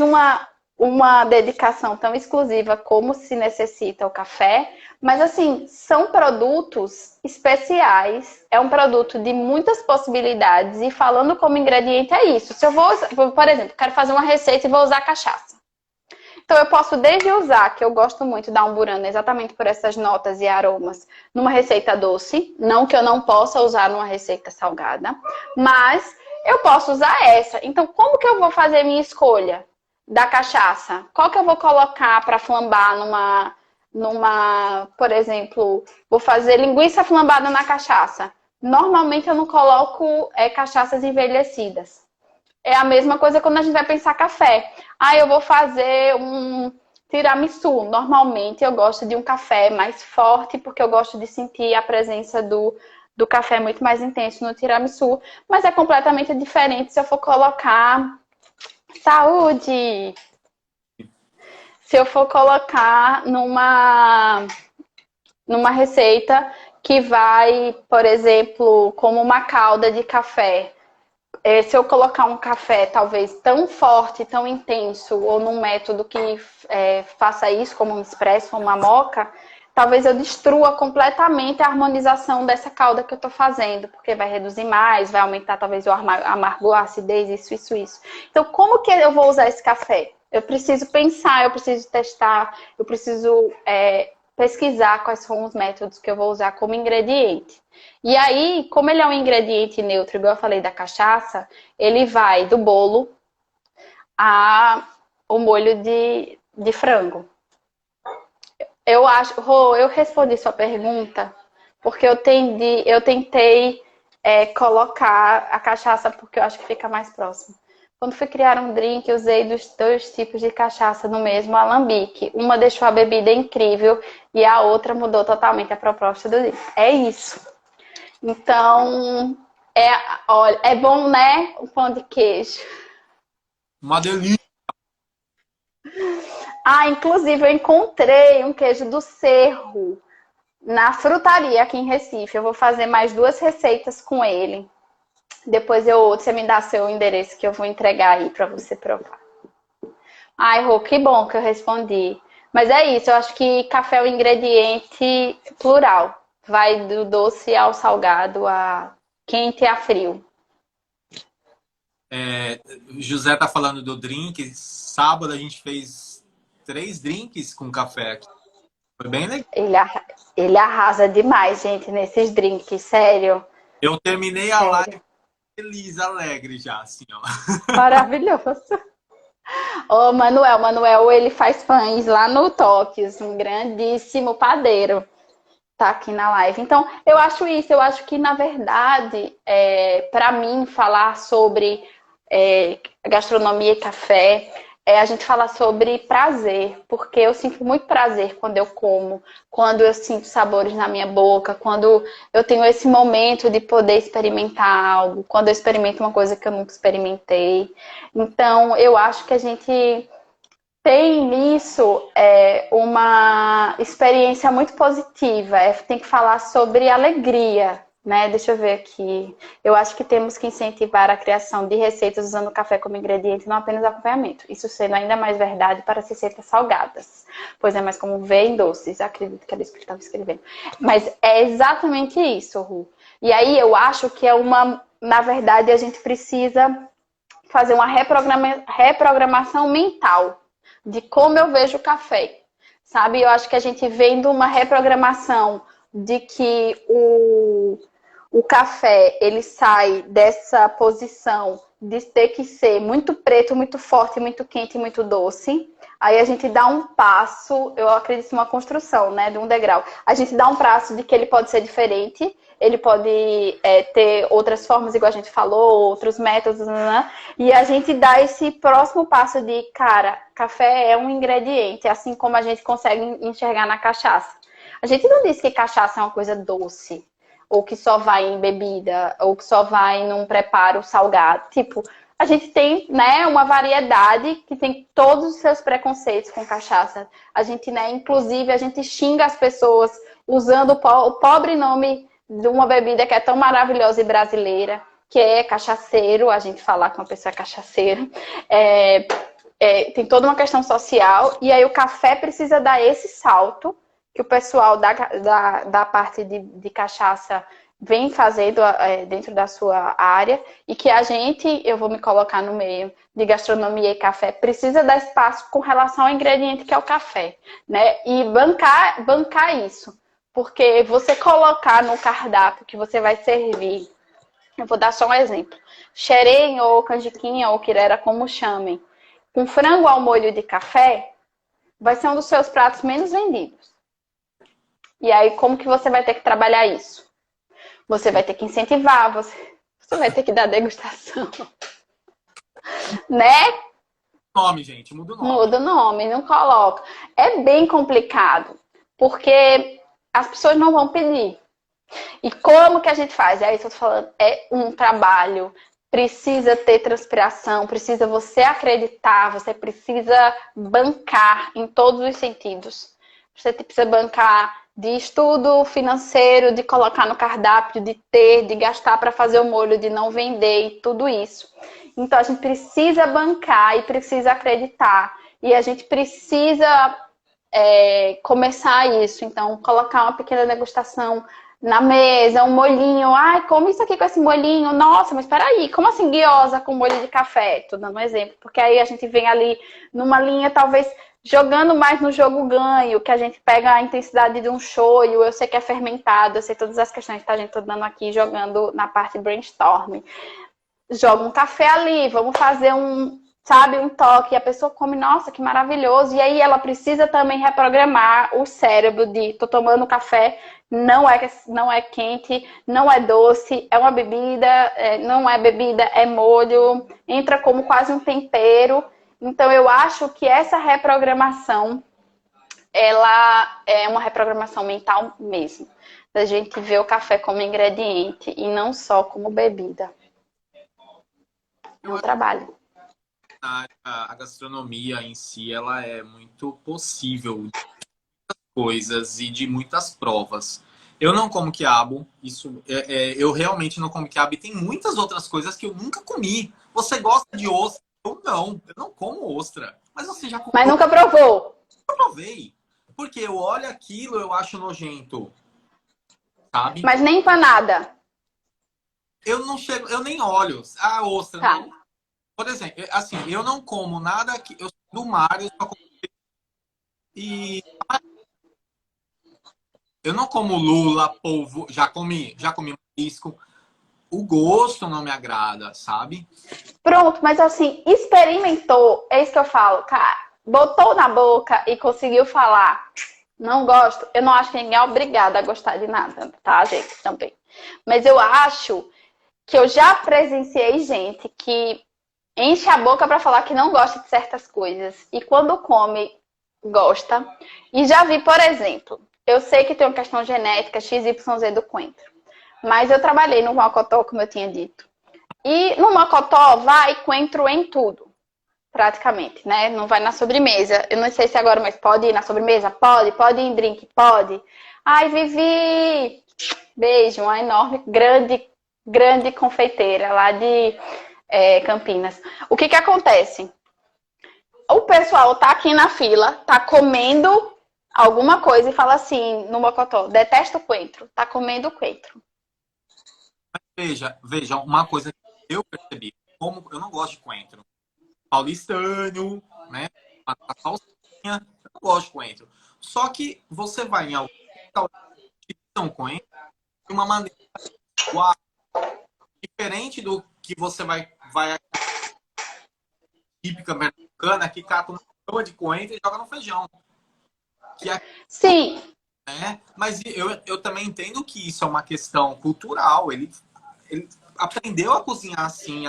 uma dedicação tão exclusiva como se necessita o café, mas assim, são produtos especiais, é um produto de muitas possibilidades e falando como ingrediente é isso. Se eu vou, por exemplo, quero fazer uma receita e vou usar cachaça. Então eu posso desde usar, que eu gosto muito da umburana, exatamente por essas notas e aromas, numa receita doce, não que eu não possa usar numa receita salgada, mas eu posso usar essa. Então como que eu vou fazer minha escolha da cachaça? Qual que eu vou colocar para flambar por exemplo, vou fazer linguiça flambada na cachaça. Normalmente eu não coloco cachaças envelhecidas. É a mesma coisa quando a gente vai pensar café. Ah, eu vou fazer um tiramisu. Normalmente eu gosto de um café mais forte, porque eu gosto de sentir a presença do café muito mais intenso no tiramisu. Mas é completamente diferente se eu for colocar... Saúde! Se eu for colocar numa receita que vai, por exemplo, como uma calda de café. Se eu colocar um café talvez tão forte, tão intenso, ou num método que faça isso, como um expresso ou uma moca, talvez eu destrua completamente a harmonização dessa calda que eu estou fazendo, porque vai reduzir mais, vai aumentar talvez o amargor, a acidez, isso. Então, como que eu vou usar esse café? Eu preciso pensar, eu preciso testar, eu preciso pesquisar quais são os métodos que eu vou usar como ingrediente. E aí, como ele é um ingrediente neutro, igual eu falei da cachaça, ele vai do bolo ao molho de frango. Eu acho, Rô, eu respondi sua pergunta porque eu tentei colocar a cachaça porque eu acho que fica mais próximo. Quando fui criar um drink, eu usei dos 2 tipos de cachaça no mesmo alambique. Uma deixou a bebida incrível e a outra mudou totalmente a proposta do drink. É isso. Então, olha, é bom, né? O pão de queijo. Uma delícia. Ah, inclusive eu encontrei um queijo do Cerro na frutaria aqui em Recife. Eu vou fazer mais 2 receitas com ele. Depois você me dá seu endereço que eu vou entregar aí para você provar. Ai, Rô, que bom que eu respondi. Mas é isso, eu acho que café é um ingrediente plural. Vai do doce ao salgado, a quente a frio. José tá falando do drink. Sábado a gente fez 3 drinks com café aqui. Foi bem legal. Ele arrasa demais, gente, nesses drinks, sério. Eu terminei a live feliz, alegre já, assim, ó. Maravilhoso. Ô, Manuel, ele faz pães lá no Tóquio, um grandíssimo padeiro. Tá aqui na live. Então, eu acho isso. Eu acho que, na verdade, para mim, falar sobre gastronomia e café a gente falar sobre prazer, porque eu sinto muito prazer quando eu como, quando eu sinto sabores na minha boca, quando eu tenho esse momento de poder experimentar algo, quando eu experimento uma coisa que eu nunca experimentei. Então, eu acho que a gente tem nisso uma experiência muito positiva. Tem que falar sobre alegria, né? Deixa eu ver aqui. Eu acho que temos que incentivar a criação de receitas usando o café como ingrediente, não apenas acompanhamento. Isso sendo ainda mais verdade para as receitas salgadas, pois é mais comum ver em doces. Acredito que era isso que ele estava escrevendo. Mas é exatamente isso, Ru. E aí eu acho que na verdade, a gente precisa fazer uma reprogramação mental de como eu vejo o café, sabe? Eu acho que a gente vendo uma reprogramação de que o café, ele sai dessa posição de ter que ser muito preto, muito forte, muito quente, muito doce. Aí a gente dá um passo, eu acredito em uma construção, né, de um degrau. A gente dá um passo de que ele pode ser diferente, ele pode ter outras formas, igual a gente falou, outros métodos, né? E a gente dá esse próximo passo de, cara, café é um ingrediente, assim como a gente consegue enxergar na cachaça. A gente não diz que cachaça é uma coisa doce, ou que só vai em bebida, ou que só vai num preparo salgado. Tipo, a gente tem, né, uma variedade que tem todos os seus preconceitos com cachaça. A gente, né, inclusive, a gente xinga as pessoas usando o pobre nome de uma bebida que é tão maravilhosa e brasileira, que é cachaceiro, a gente falar que uma pessoa é cachaceiro. tem toda uma questão social, e aí o café precisa dar esse salto que o pessoal da parte de cachaça vem fazendo dentro da sua área, e que a gente, eu vou me colocar no meio de gastronomia e café, precisa dar espaço com relação ao ingrediente que é o café, né? E bancar isso. Porque você colocar no cardápio que você vai servir, eu vou dar só um exemplo, xerém ou canjiquinha ou quirera, como chamem, com frango ao molho de café, vai ser um dos seus pratos menos vendidos. E aí, como que você vai ter que trabalhar isso? Você vai ter que incentivar, você vai ter que dar degustação. Né? Nome, gente, muda o nome. Muda o nome, não coloca. É bem complicado, porque as pessoas não vão pedir. E como que a gente faz? É isso que eu tô falando. É um trabalho. Precisa ter transpiração, precisa você acreditar, você precisa bancar em todos os sentidos. Você precisa bancar de estudo financeiro, de colocar no cardápio, de ter, de gastar para fazer o molho, de não vender e tudo isso. Então a gente precisa bancar e precisa acreditar. E a gente precisa começar isso. Então, colocar uma pequena degustação na mesa, um molhinho. Ai, come isso aqui com esse molhinho. Nossa, mas peraí, como assim guiosa com molho de café? Tô dando um exemplo. Porque aí a gente vem ali numa linha, talvez, jogando mais no jogo ganho, que a gente pega a intensidade de um shoyu, eu sei que é fermentado, eu sei todas as questões, tá, gente? Tô dando aqui, jogando na parte brainstorming. Joga um café ali, vamos fazer um toque, e a pessoa come, nossa, que maravilhoso, e aí ela precisa também reprogramar o cérebro de, tô tomando café, não é quente, não é doce, é uma bebida, não é bebida, é molho, entra como quase um tempero. Então eu acho que essa reprogramação, ela é uma reprogramação mental mesmo, da gente ver o café como ingrediente e não só como bebida. É um trabalho. A gastronomia em si, ela é muito possível de muitas coisas e de muitas provas. Eu não como quiabo, eu realmente não como quiabo, e tem muitas outras coisas que eu nunca comi. Você gosta de ostra? Eu não como ostra. Mas você já comeu? Mas nunca provou? Eu provei. Porque eu olho aquilo, eu acho nojento. Sabe? Mas nem empanada? Eu não chego, eu nem olho. A ostra, tá. não. Por exemplo, assim, eu não como nada que eu sou do mar, eu só como e eu não como lula, polvo, já comi marisco. O gosto não me agrada, sabe? Pronto, mas assim, experimentou, é isso que eu falo, cara. Botou na boca e conseguiu falar, não gosto. Eu não acho que ninguém é obrigado a gostar de nada, tá, gente? Também. Mas eu acho que eu já presenciei gente que enche a boca para falar que não gosta de certas coisas. E quando come, gosta. E já vi, por exemplo, eu sei que tem uma questão genética XYZ do coentro. Mas eu trabalhei no mocotó, como eu tinha dito. E no mocotó vai coentro em tudo, praticamente, né? Não vai na sobremesa. Eu não sei se agora, mas pode ir na sobremesa? Pode. Pode ir em drink? Pode. Ai, Vivi! Beijo, uma enorme, grande confeiteira lá de Campinas. O que acontece? O pessoal tá aqui na fila, tá comendo alguma coisa e fala assim no mocotó, detesto coentro, tá comendo coentro. Veja, uma coisa que eu percebi, como eu não gosto de coentro. Paulistano, né? A salsinha, eu não gosto de coentro. Só que você vai em algum restaurante que são coentro de uma maneira diferente do que você vai típica americana, que cata uma cama de coentro e joga no feijão. Sim. Mas eu também entendo que isso é uma questão cultural. Ele aprendeu a cozinhar assim,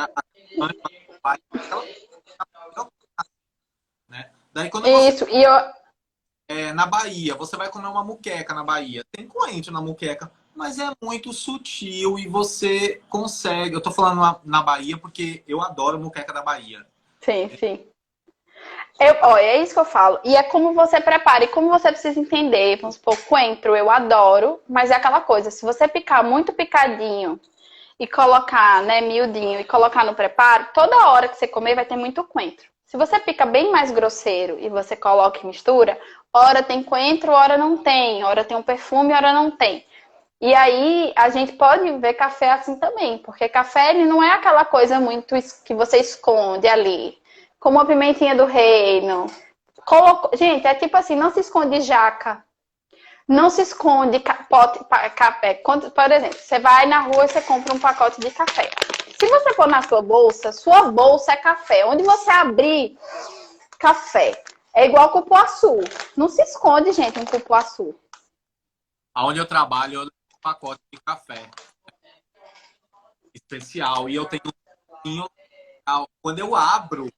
né? Daí quando isso, e eu... na Bahia, você vai comer uma muqueca na Bahia. Tem coentro na muqueca, mas é muito sutil e você consegue. Eu tô falando na Bahia porque eu adoro muqueca da Bahia. Sim. Olha, é isso que eu falo. E é como você prepara e como você precisa entender. Vamos supor, coentro eu adoro, mas é aquela coisa, se você picar muito picadinho e colocar, né, miudinho, e colocar no preparo, toda hora que você comer vai ter muito coentro. Se você fica bem mais grosseiro e você coloca e mistura, hora tem coentro, hora não tem, hora tem um perfume, hora não tem. E aí a gente pode ver café assim também, porque café ele não é aquela coisa muito que você esconde ali, como a pimentinha do reino. Gente, é tipo assim, não se esconde jaca, não se esconde café. Por exemplo, você vai na rua e você compra um pacote de café. Se você for na sua bolsa é café. Onde você abrir, café. É igual cupuaçu. Não se esconde, gente, um cupuaçu. Onde eu trabalho, eu levo um pacote de café especial. E eu tenho um... Quando eu abro,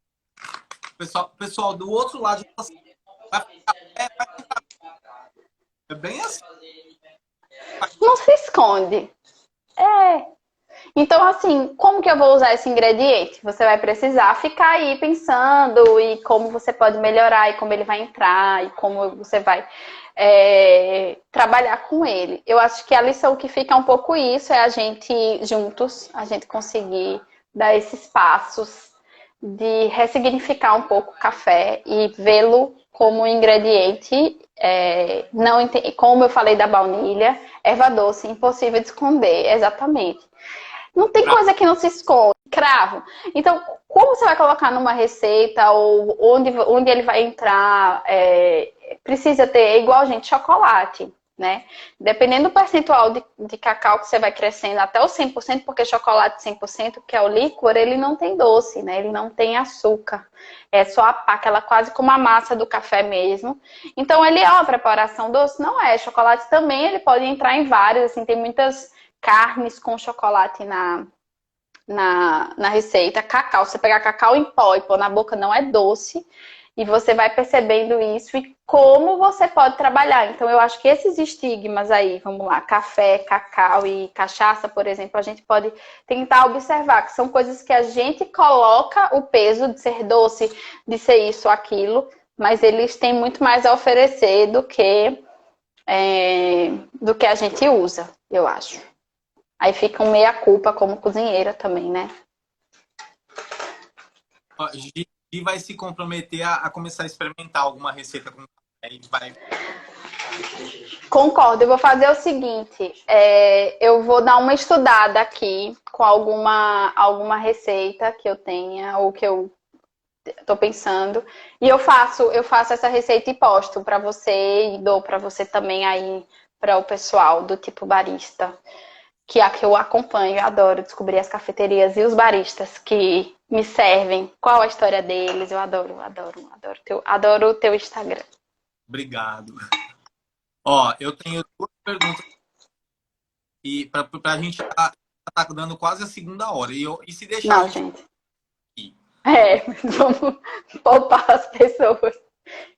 pessoal do outro lado vai ficar café, vai ficar... É bem assim. Não se esconde. É. Então, assim, como que eu vou usar esse ingrediente? Você vai precisar ficar aí pensando e como você pode melhorar e como ele vai entrar e como você vai trabalhar com ele. Eu acho que a lição que fica um pouco isso é a gente juntos, a gente conseguir dar esses passos de ressignificar um pouco o café e vê-lo como ingrediente, não como eu falei da baunilha, erva doce, impossível de esconder, exatamente. Não tem coisa que não se esconde, cravo. Então, como você vai colocar numa receita ou onde ele vai entrar, precisa ter, igual, gente, chocolate, né? Dependendo do percentual de cacau que você vai crescendo até o 100%, porque chocolate 100%, que é o líquor, ele não tem doce, né? Ele não tem açúcar. É só a pá, aquela quase como a massa do café mesmo. Então, ele é uma preparação doce? Não é. Chocolate também, ele pode entrar em vários, assim, tem muitas carnes com chocolate na receita. Cacau, você pegar cacau em pó e pôr na boca não é doce. E você vai percebendo isso e como você pode trabalhar. Então, eu acho que esses estigmas aí, vamos lá, café, cacau e cachaça, por exemplo, a gente pode tentar observar que são coisas que a gente coloca o peso de ser doce, de ser isso, aquilo, mas eles têm muito mais a oferecer do que a gente usa, eu acho. Aí fica um meia-culpa como cozinheira também, né? Gi vai se comprometer a começar a experimentar alguma receita com café. Vai... Concordo, eu vou fazer o seguinte, eu vou dar uma estudada aqui com alguma receita que eu tenha ou que eu tô pensando e eu faço essa receita e posto para você e dou para você também aí para o pessoal do tipo barista, que é a que eu acompanho, eu adoro descobrir as cafeterias e os baristas que me servem, qual a história deles, eu adoro o teu Instagram. Obrigado. Ó, eu tenho duas perguntas e pra gente tá dando quase a segunda hora. E se deixar... Não, gente. Vamos poupar as pessoas.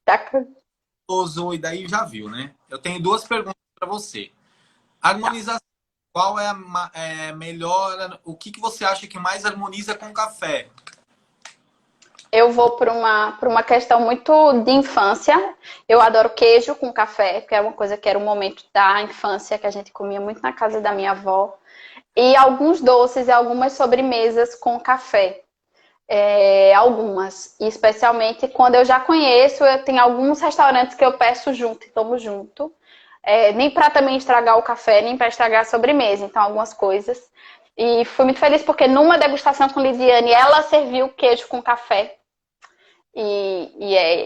Tá? E daí já viu, né? Eu tenho duas perguntas para você. Harmonização. Qual é a melhor... O que você acha que mais harmoniza com o café? Eu vou para uma questão muito de infância. Eu adoro queijo com café, que é uma coisa que era um momento da infância, que a gente comia muito na casa da minha avó. E alguns doces e algumas sobremesas com café. Algumas. E especialmente quando eu já conheço, eu tenho alguns restaurantes que eu peço junto e tomo junto. Nem para também estragar o café, nem para estragar a sobremesa. Então, algumas coisas. E fui muito feliz porque numa degustação com Lidiane, ela serviu queijo com café.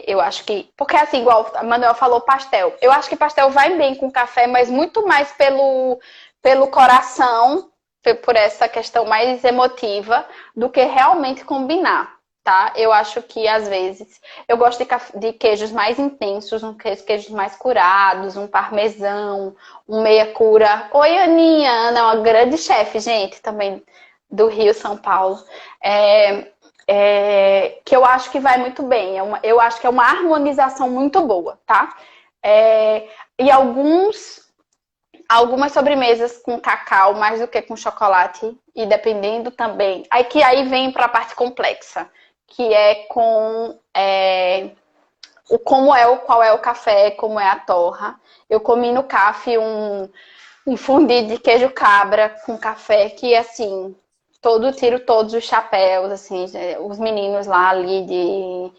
Eu acho que... Porque assim, igual a Manuel falou, pastel. Eu acho que pastel vai bem com café, mas muito mais pelo coração, por essa questão mais emotiva, do que realmente combinar, tá? Eu acho que, às vezes, eu gosto de queijos mais intensos, queijos mais curados, um parmesão, um meia cura. Oi, Aninha, Ana é uma grande chefe, gente, também do Rio, São Paulo. Que eu acho que vai muito bem. Eu acho que é uma harmonização muito boa, tá? E algumas sobremesas com cacau, mais do que com chocolate, e dependendo também. Aí vem para a parte complexa, que é com qual é o café, como é a torra. Eu comi no café um fundi de queijo cabra com café, que assim, tiro todos os chapéus, assim, os meninos lá ali de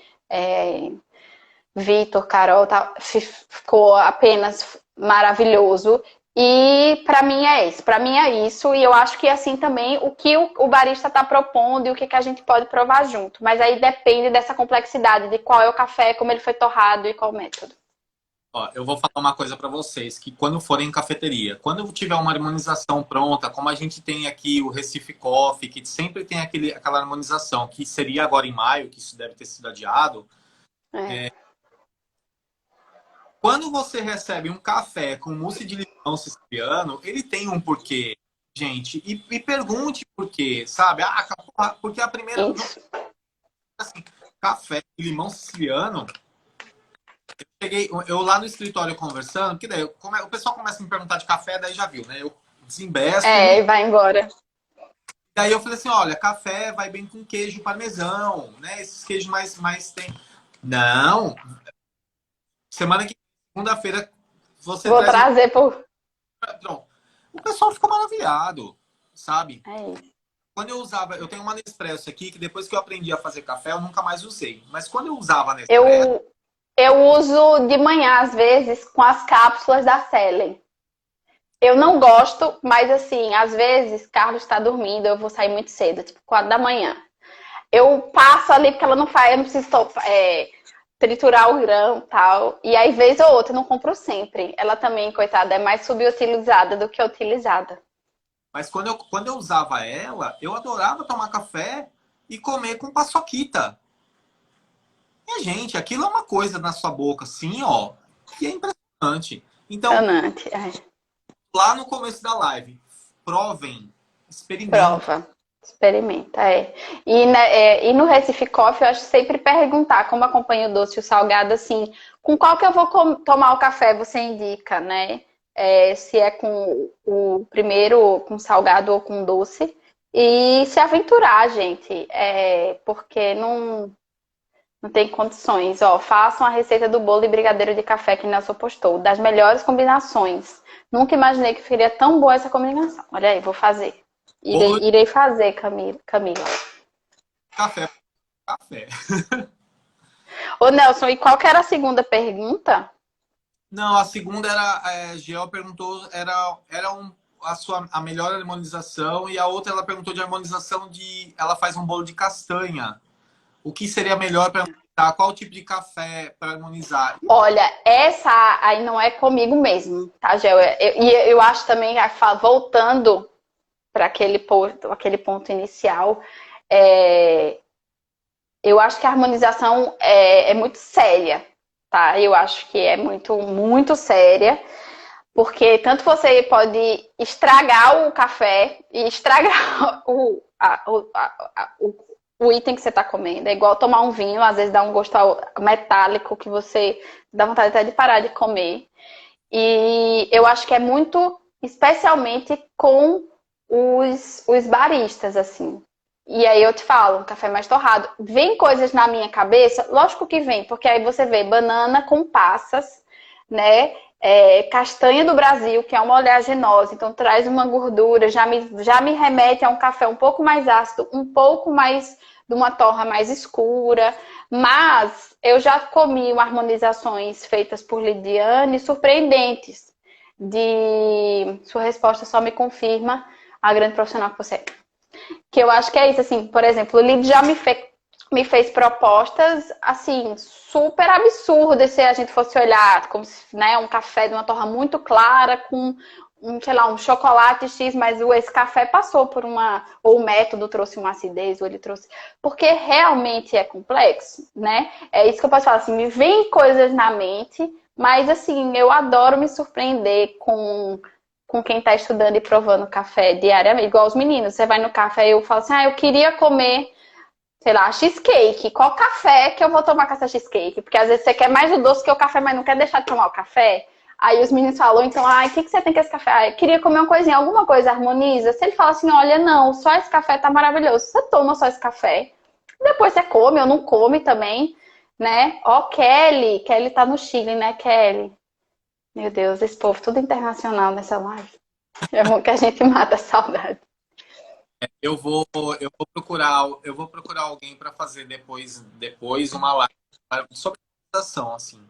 Vitor, Carol, tá, ficou apenas maravilhoso. E para mim é isso, para mim é isso, e eu acho que assim também o que o barista está propondo e o que a gente pode provar junto. Mas aí depende dessa complexidade de qual é o café, como ele foi torrado e qual o método. Ó, eu vou falar uma coisa para vocês, que quando forem em cafeteria, quando tiver uma harmonização pronta, como a gente tem aqui o Recife Coffee, que sempre tem aquela harmonização, que seria agora em maio, que isso deve ter sido adiado. Quando você recebe um café com mousse de limão siciliano, ele tem um porquê, gente. E pergunte por quê, sabe? Porque a primeira... Isso. Assim, café e limão siciliano... Eu lá no escritório conversando, porque daí o pessoal começa a me perguntar de café, daí já viu, né? Eu desembesto. E vai embora. Daí eu falei assim, olha, café vai bem com queijo parmesão, né? Esses queijos mais tem. Não. Semana que segunda-feira você Vou trazer por... Pronto. O pessoal ficou maravilhado, sabe? É isso. Quando eu usava, eu tenho uma Nespresso aqui, que depois que eu aprendi a fazer café, eu nunca mais usei. Mas quando eu usava a Nespresso... Eu uso de manhã, às vezes, com as cápsulas da Selen. Eu não gosto, mas assim, às vezes, Carlos está dormindo, eu vou sair muito cedo, tipo 4 da manhã. Eu passo ali, porque ela não faz, eu não preciso triturar o grão e tal. E aí, vez ou outra, eu não compro sempre. Ela também, coitada, é mais subutilizada do que utilizada. Mas quando eu usava ela, eu adorava tomar café e comer com paçoquita. E, gente, aquilo é uma coisa na sua boca, assim, ó, que é impressionante. Então, lá no começo da live, provem, experimentem. Prova, experimenta, E no Recife Coffee, eu acho sempre perguntar, como acompanha o doce e o salgado, assim, com qual que eu vou tomar o café, você indica, né? Se é com o primeiro, com salgado ou com doce. E se aventurar, gente, porque não tem condições. Ó, façam a receita do bolo e brigadeiro de café que Nelson postou. Das melhores combinações. Nunca imaginei que ficaria tão boa essa combinação. Olha aí, vou fazer. Irei fazer, Camila. Café. Ô, Nelson, e qual que era a segunda pergunta? Não, a segunda era... A Geo perguntou... a melhor harmonização. E a outra, ela perguntou de harmonização de... Ela faz um bolo de castanha. O que seria melhor para harmonizar? Qual tipo de café para harmonizar? Olha, essa aí não é comigo mesmo, tá, Gel? E eu acho também, voltando para aquele ponto inicial, eu acho que a harmonização é muito séria, tá? Eu acho que é muito, muito séria, porque tanto você pode estragar o café e estragar o item que você está comendo. É igual tomar um vinho, às vezes dá um gosto metálico que você dá vontade até de parar de comer. E eu acho que é muito, especialmente com os baristas, assim. E aí eu te falo, um café mais torrado. Vem coisas na minha cabeça? Lógico que vem, porque aí você vê banana com passas, né? Castanha do Brasil, que é uma oleaginosa, então traz uma gordura, já me remete a um café um pouco mais ácido, um pouco mais de uma torra mais escura, mas eu já comi harmonizações feitas por Lidiane surpreendentes. Sua resposta só me confirma a grande profissional que você é. Que eu acho que é isso, assim, por exemplo, o Lid já me fez propostas, assim, super absurdas se a gente fosse olhar, como se, né, um café de uma torra muito clara com, sei lá, um chocolate X, mas esse café passou por ou o método trouxe uma acidez, ou ele trouxe... Porque realmente é complexo, né? É isso que eu posso falar, assim, me vem coisas na mente, mas, assim, eu adoro me surpreender com quem está estudando e provando café diariamente, igual os meninos. Você vai no café e eu falo assim, eu queria comer, sei lá, cheesecake. Qual café que eu vou tomar com essa cheesecake? Porque às vezes você quer mais o doce que o café, mas não quer deixar de tomar o café. Aí os meninos falam, então, o que você tem com esse café? Eu queria comer uma coisinha, alguma coisa harmoniza. Se ele fala assim, olha, não, só esse café tá maravilhoso. Você toma só esse café. Depois você come ou não come também, né? Ó, Kelly tá no Chile, né, Kelly? Meu Deus, esse povo tudo internacional nessa live. É bom que a gente mata a saudade. Eu vou procurar alguém para fazer depois uma live sobre alimentação, assim.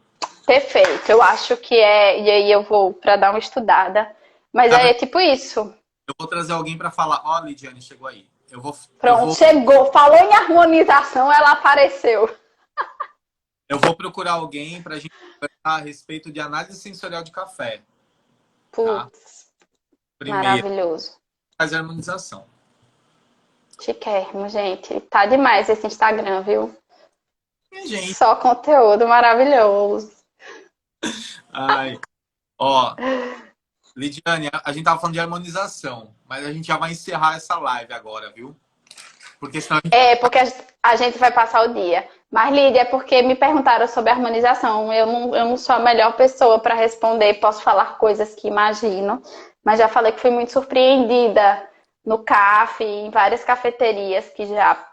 Perfeito, eu acho que é. E aí eu vou para dar uma estudada. Mas Na é verdade, tipo isso. eu vou trazer alguém para falar, ó, Lidiane, chegou aí. Eu Pronto, vou, chegou. Falou em harmonização, ela apareceu. eu vou procurar alguém para a gente conversar a respeito de análise sensorial de café, tá? Putz, Primeiro, maravilhoso. faz a harmonização. Chiquérrimo, gente. Tá demais esse Instagram, viu? E, gente, Só conteúdo maravilhoso. ai, ó, Lidiane, a gente tava falando de harmonização, mas a gente já vai encerrar essa live agora, viu? Porque senão a gente... É, porque a gente vai passar o dia. Mas, Lídia, é porque me perguntaram sobre harmonização. Eu não sou a melhor pessoa para responder. Posso falar coisas que imagino. Mas já falei que fui muito surpreendida no CAF, em várias cafeterias que já...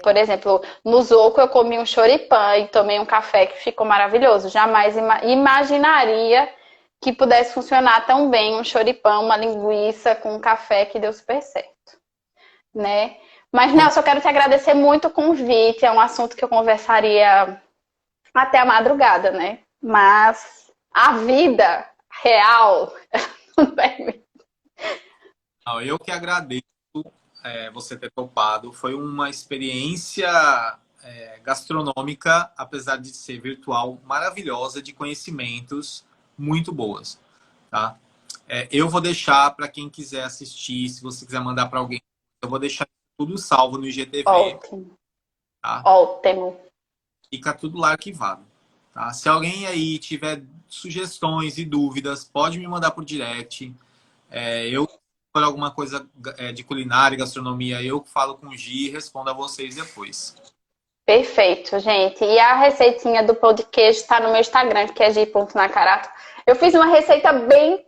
por exemplo, no Zoco eu comi um choripã e tomei um café que ficou maravilhoso. Jamais imaginaria que pudesse funcionar tão bem um choripã, uma linguiça com um café que deu super certo, né? Mas, Nelson, eu quero te agradecer muito o convite. É um assunto que eu conversaria até a madrugada, né? Mas a vida real não permite. Não, eu que agradeço você ter topado. Foi uma experiência gastronômica, apesar de ser virtual, maravilhosa, de conhecimentos muito boas, tá? Eu vou deixar para quem quiser assistir, se você quiser mandar para alguém, eu vou deixar tudo salvo no IGTV, Ótimo, tá? ótimo. Fica tudo lá arquivado, tá? Se alguém aí tiver sugestões e dúvidas, pode me mandar por direct. Eu, por alguma coisa de culinária, gastronomia, eu falo com o Gi e respondo a vocês depois. Perfeito, gente. E a receitinha do pão de queijo está no meu Instagram, que é gi.nakarato. Eu fiz uma receita bem...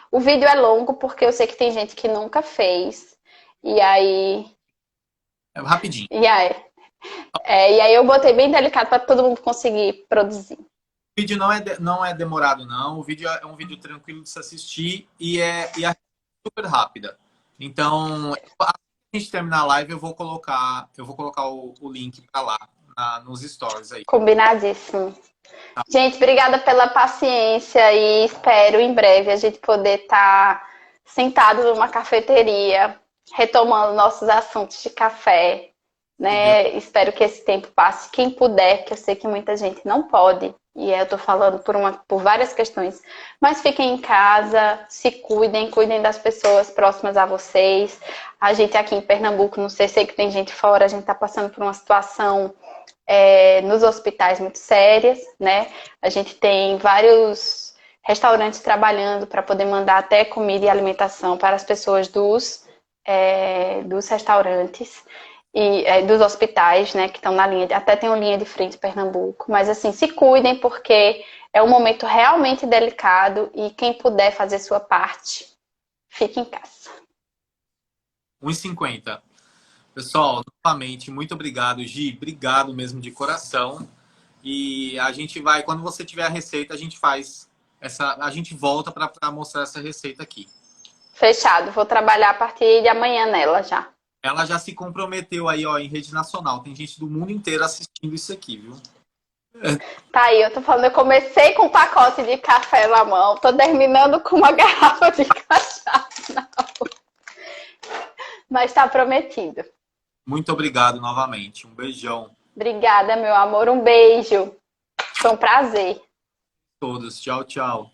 O vídeo é longo, porque eu sei que tem gente que nunca fez. E aí... É rapidinho. E aí eu botei bem delicado para todo mundo conseguir produzir. O vídeo não é demorado, não. O vídeo é um vídeo tranquilo de se assistir e é super rápida. Então, assim que a gente terminar a live, eu vou colocar o link para lá, nos stories aí. Combinadíssimo. Tá? Gente, obrigada pela paciência e espero em breve a gente poder estar sentado numa cafeteria, retomando nossos assuntos de café, né? Espero que esse tempo passe. Quem puder, que eu sei que muita gente não pode, e eu tô falando por várias questões, mas fiquem em casa, se cuidem das pessoas próximas a vocês. A gente aqui em Pernambuco, não sei que tem gente fora, a gente tá passando por uma situação nos hospitais muito sérias, né? A gente tem vários restaurantes trabalhando para poder mandar até comida e alimentação para as pessoas dos restaurantes e dos hospitais, né? Que estão na linha, até tem uma linha de frente em Pernambuco. Mas assim, se cuidem porque é um momento realmente delicado e quem puder fazer sua parte, fique em casa. 1,50. Pessoal, novamente, muito obrigado, Gi. Obrigado mesmo de coração. E a gente vai, quando você tiver a receita, a gente volta para mostrar essa receita aqui. Fechado, vou trabalhar a partir de amanhã nela já. Ela já se comprometeu aí, ó, em rede nacional. Tem gente do mundo inteiro assistindo isso aqui, viu? Tá aí, eu tô falando, eu comecei com um pacote de café na mão, tô terminando com uma garrafa de cachaça na mão. Mas tá prometido. Muito obrigado novamente. Um beijão. Obrigada, meu amor. Um beijo. Foi um prazer. Todos. Tchau, tchau.